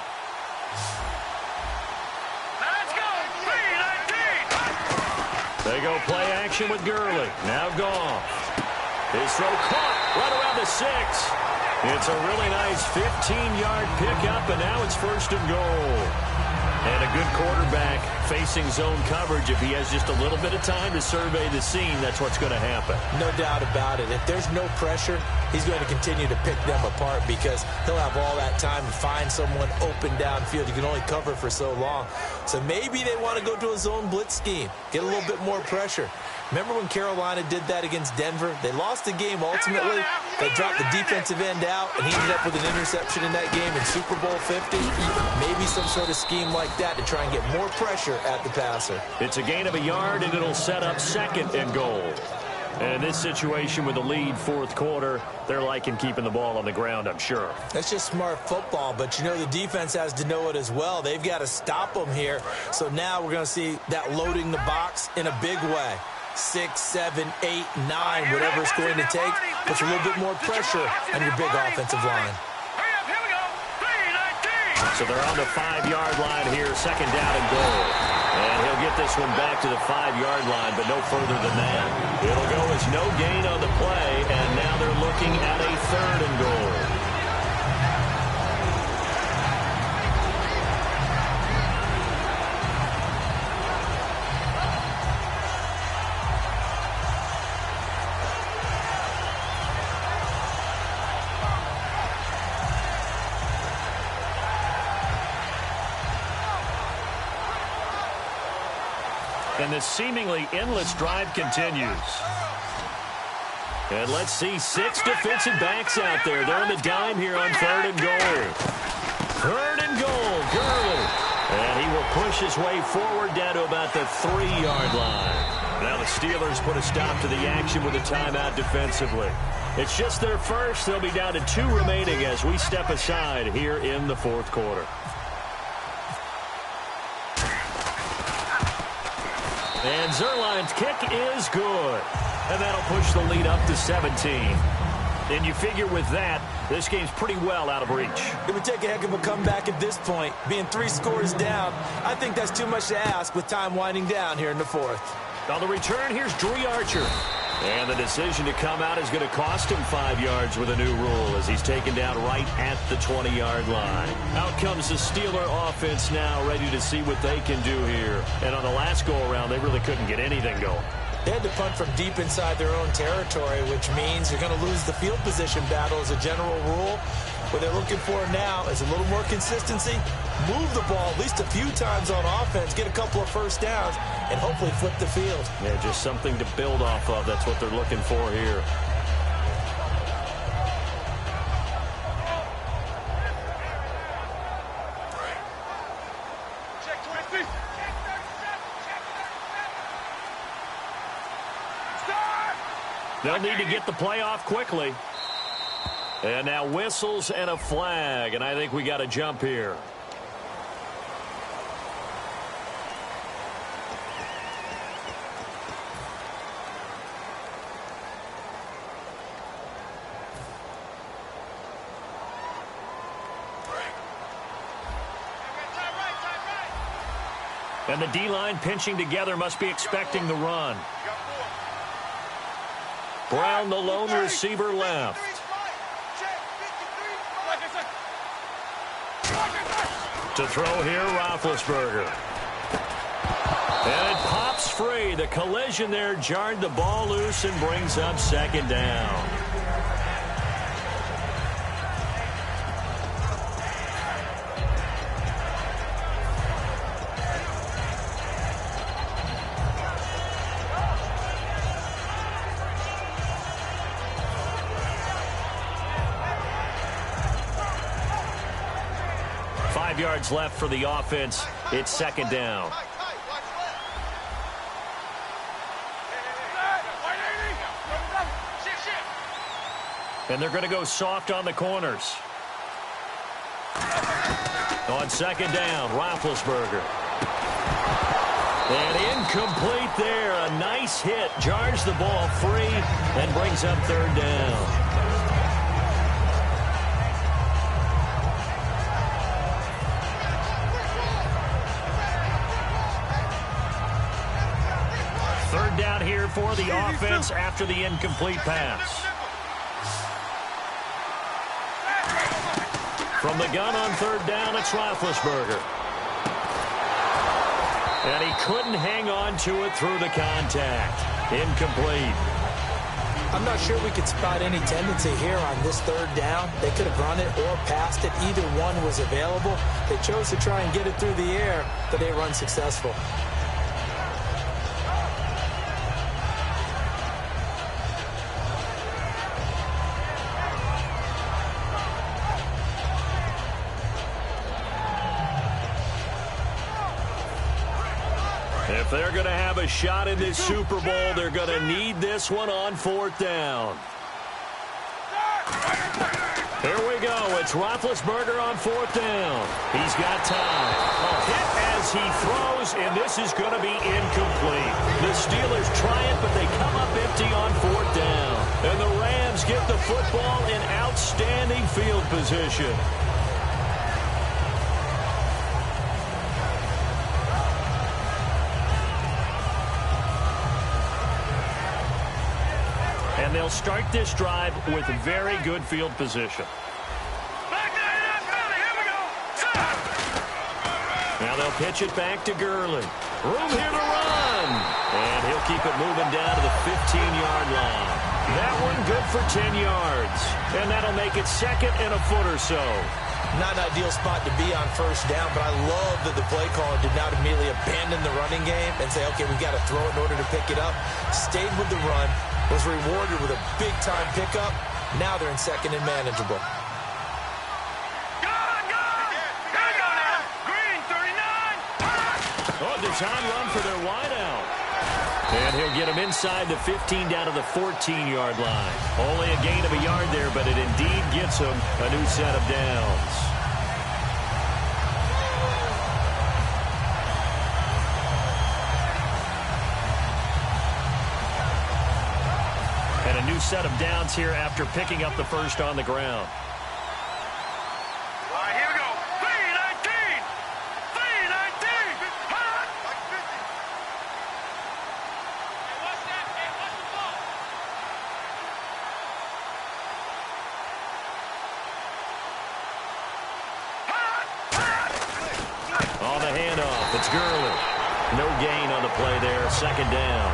They go play action with Gurley. Now Goff. His throw caught right around the 6. It's a really nice 15-yard pickup, and now it's 1st and goal. And a good quarterback facing zone coverage. If he has just a little bit of time to survey the scene, that's what's going to happen. No doubt about it. If there's no pressure, he's going to continue to pick them apart because he'll have all that time to find someone open downfield. You can only cover for so long. So maybe they want to go to a zone blitz scheme, get a little bit more pressure. Remember when Carolina did that against Denver? They lost the game ultimately. They dropped the defensive end out, and he ended up with an interception in that game in Super Bowl 50. Maybe some sort of scheme like that to try and get more pressure at the passer. It's a gain of a yard, and it'll set up 2nd and goal. And in this situation with the lead, fourth quarter, they're liking keeping the ball on the ground, I'm sure. That's just smart football, but you know the defense has to know it as well. They've got to stop them here. So now we're going to see that loading the box in a big way. 6, 7, 8, 9, whatever it's going to take, puts a little bit more pressure on your big offensive line. So they're on the 5-yard line here, 2nd down and goal. And he'll get this one back to the 5-yard line, but no further than that. It'll go as no gain on the play, and now they're looking at a 3rd and goal. And this seemingly endless drive continues. And let's see 6 defensive backs out there. They're on the dime here on 3rd and goal. 3rd and goal, Gurley. And he will push his way forward down to about the 3-yard line. Now the Steelers put a stop to the action with a timeout defensively. It's just their first. They'll be down to 2 remaining as we step aside here in the fourth quarter. And Zerline's kick is good. And that'll push the lead up to 17. And you figure with that, this game's pretty well out of reach. It would take a heck of a comeback at this point. Being 3 scores down, I think that's too much to ask with time winding down here in the fourth. On the return, here's Dree Archer. And the decision to come out is going to cost him 5 yards with a new rule as he's taken down right at the 20-yard line. Out comes the Steeler offense now, ready to see what they can do here. And on the last go-around, they really couldn't get anything going. They had to punt from deep inside their own territory, which means you're going to lose the field position battle as a general rule. What they're looking for now is a little more consistency, move the ball at least a few times on offense, get a couple of first downs, and hopefully flip the field. Yeah, just something to build off of. That's what they're looking for here. They'll need to get the play off quickly. And now whistles and a flag, and I think we got a jump here. And the D-line pinching together must be expecting the run. Brown, the lone receiver, left. To throw here, Roethlisberger. And it pops free. The collision there jarred the ball loose and brings up second down. Yards left for the offense. It's second down. And they're going to go soft on the corners. On second down, Roethlisberger. And incomplete there. A nice hit. Jars the ball free and brings up third down. Third down here for the offense after the incomplete pass. From the gun on third down, it's Roethlisberger. And he couldn't hang on to it through the contact. Incomplete. I'm not sure we could spot any tendency here on this third down. They could have run it or passed it. Either one was available. They chose to try and get it through the air, but they were unsuccessful. If they're going to have a shot in this Super Bowl, they're going to need this one on fourth down. Here we go. It's Roethlisberger on fourth down. He's got time. A hit as he throws, and this is going to be incomplete. The Steelers try it, but they come up empty on fourth down. And the Rams get the football in outstanding field position. And they'll start this drive with very good field position. Now they'll pitch it back to Gurley. Room here to run. And he'll keep it moving down to the 15-yard line. That one good for 10 yards. And that'll make it second and a foot or so. Not an ideal spot to be on first down, but I love that the play caller did not immediately abandon the running game and say, okay, we've got to throw it in order to pick it up. Stayed with the run, was rewarded with a big-time pickup. Now they're in second and manageable. Oh, design run for their wideout. And he'll get him inside the 15 down to the 14-yard line. Only a gain of a yard there, but it indeed gets him a new set of downs. And a new set of downs here after picking up the first on the ground. All right, here we go. 3-19. 3-19. Hot. Watch that. Watch the ball. On the handoff, it's Gurley. No gain on the play there, second down.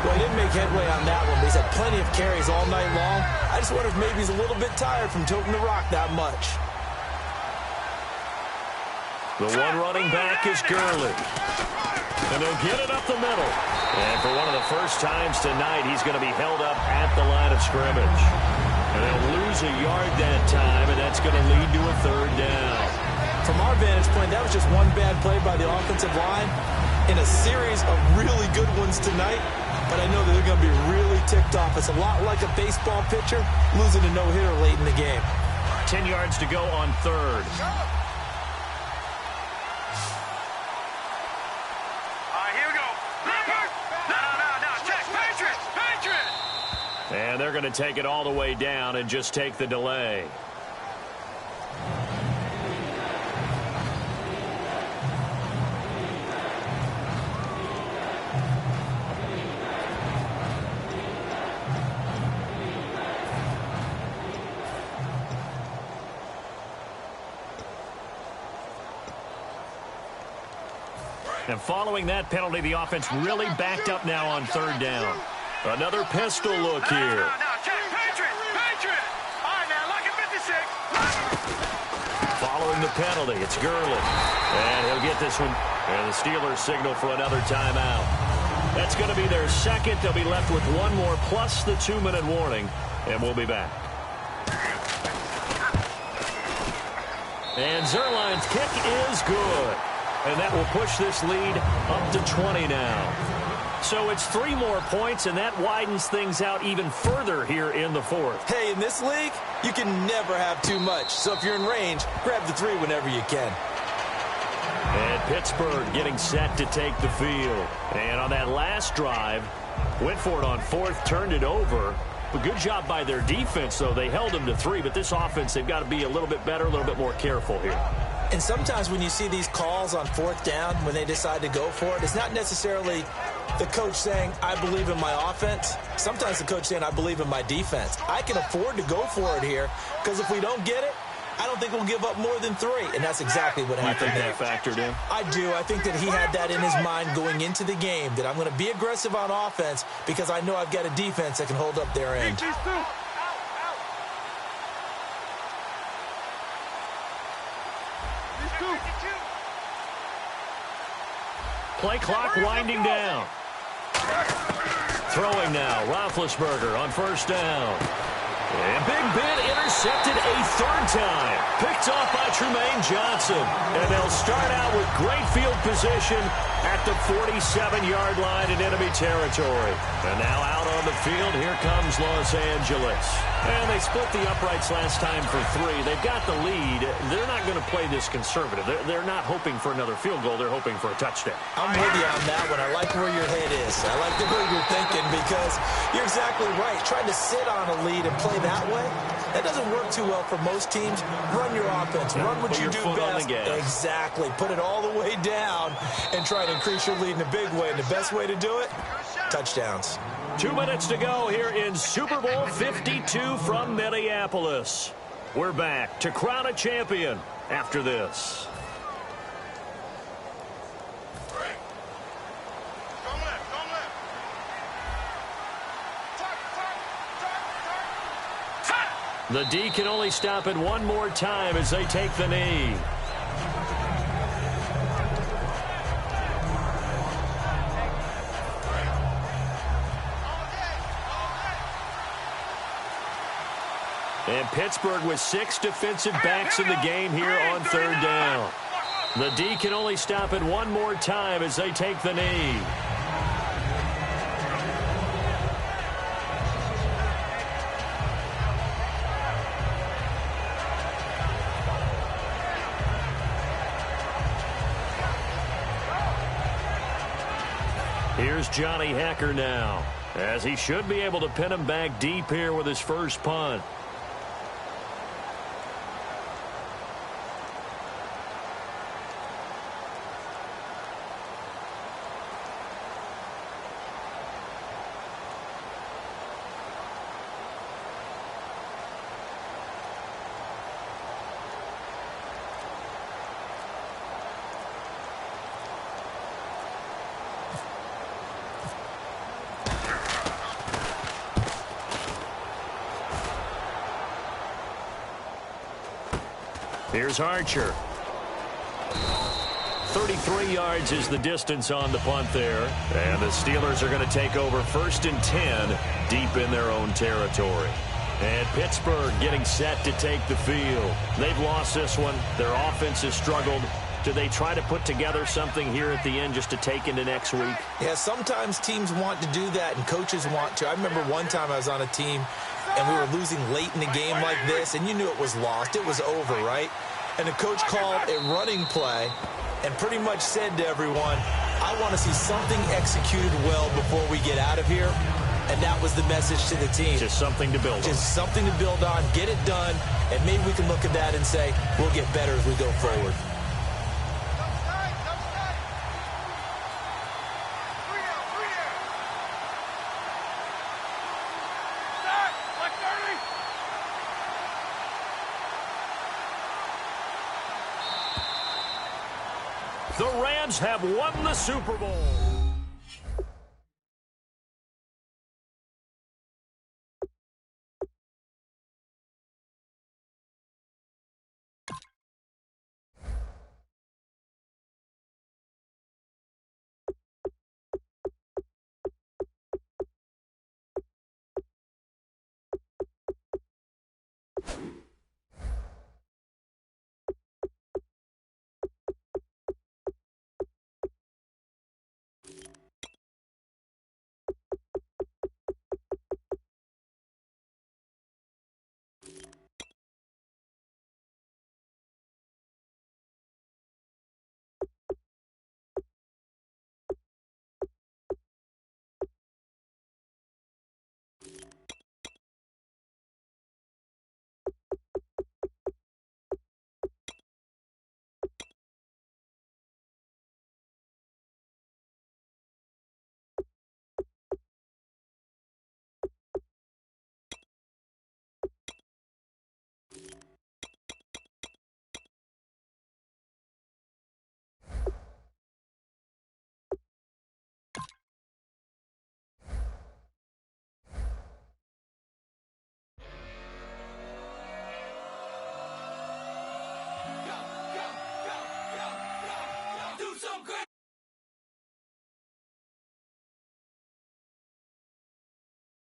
Well, he didn't make headway on that one, but he's had plenty of carries all night long. I just wonder if maybe he's a little bit tired from toting the rock that much. The one running back is Gurley. And they'll get it up the middle. And for one of the first times tonight, he's going to be held up at the line of scrimmage. And they'll lose a yard that time, and that's going to lead to a third down. From our vantage point, that was just one bad play by the offensive line in a series of really good ones tonight. But I know that they're going to be really ticked off. It's a lot like a baseball pitcher losing a no-hitter late in the game. 10 yards to go on third. And they're going to take it all the way down and just take the delay. And following that penalty, the offense really backed up now on third down. Another pistol look here. Now, check. Patriot. All right, now, lock at 56. Following the penalty, it's Gurley. And he'll get this one. And the Steelers signal for another timeout. That's going to be their second. They'll be left with one more plus the 2-minute warning. And we'll be back. And Zerline's kick is good. And that will push this lead up to 20 now. So it's 3 more points, and that widens things out even further here in the fourth. Hey, in this league, you can never have too much. So if you're in range, grab the 3 whenever you can. And Pittsburgh getting set to take the field. And on that last drive, went for it on fourth, turned it over. But good job by their defense, though. They held them to 3, but this offense, they've got to be a little bit better, a little bit more careful here. And sometimes when you see these calls on fourth down, when they decide to go for it, it's not necessarily the coach saying, I believe in my offense. Sometimes the coach saying, I believe in my defense. I can afford to go for it here because if we don't get it, I don't think we'll give up more than 3. And that's exactly what happened there. You think that factored in? I do. I think that he had that in his mind going into the game, that I'm going to be aggressive on offense because I know I've got a defense that can hold up their end. Play clock winding down. Throwing now, Roethlisberger on first down. And Big Ben intercepted a third time. Picked off by Trumaine Johnson. And they'll start out with great field position at the 47-yard line in enemy territory. And now out on the field, here comes Los Angeles. And they split the uprights last time for 3. They've got the lead. They're not going to play this conservative. They're not hoping for another field goal. They're hoping for a touchdown. I'm with you on that one. I like where your head is. I like the way you're thinking because you're exactly right. Trying to sit on a lead and play that way, that doesn't work too well for most teams. Run your offense. Run what you do best. Exactly. Put it all the way down and try to increase your lead in a big way. And the best way to do it, touchdowns. 2 minutes to go here in Super Bowl 52 from Minneapolis. We're back to crown a champion after this. The D can only stop it one more time as they take the knee. And Pittsburgh with 6 defensive backs in the game here on third down. The D can only stop it one more time as they take the knee. Here's Johnny Hecker now, as he should be able to pin him back deep here with his first punt. Here's Archer. 33 yards is the distance on the punt there. And the Steelers are going to take over 1st and 10 deep in their own territory. And Pittsburgh getting set to take the field. They've lost this one. Their offense has struggled. Do they try to put together something here at the end just to take into next week? Yeah, sometimes teams want to do that and coaches want to. I remember one time I was on a team and we were losing late in the game like this, and you knew it was lost. It was over, right? And the coach called a running play and pretty much said to everyone, I want to see something executed well before we get out of here. And that was the message to the team. Just something to build on. Just something to build on, get it done, and maybe we can look at that and say, we'll get better as we go forward. The Rams have won the Super Bowl.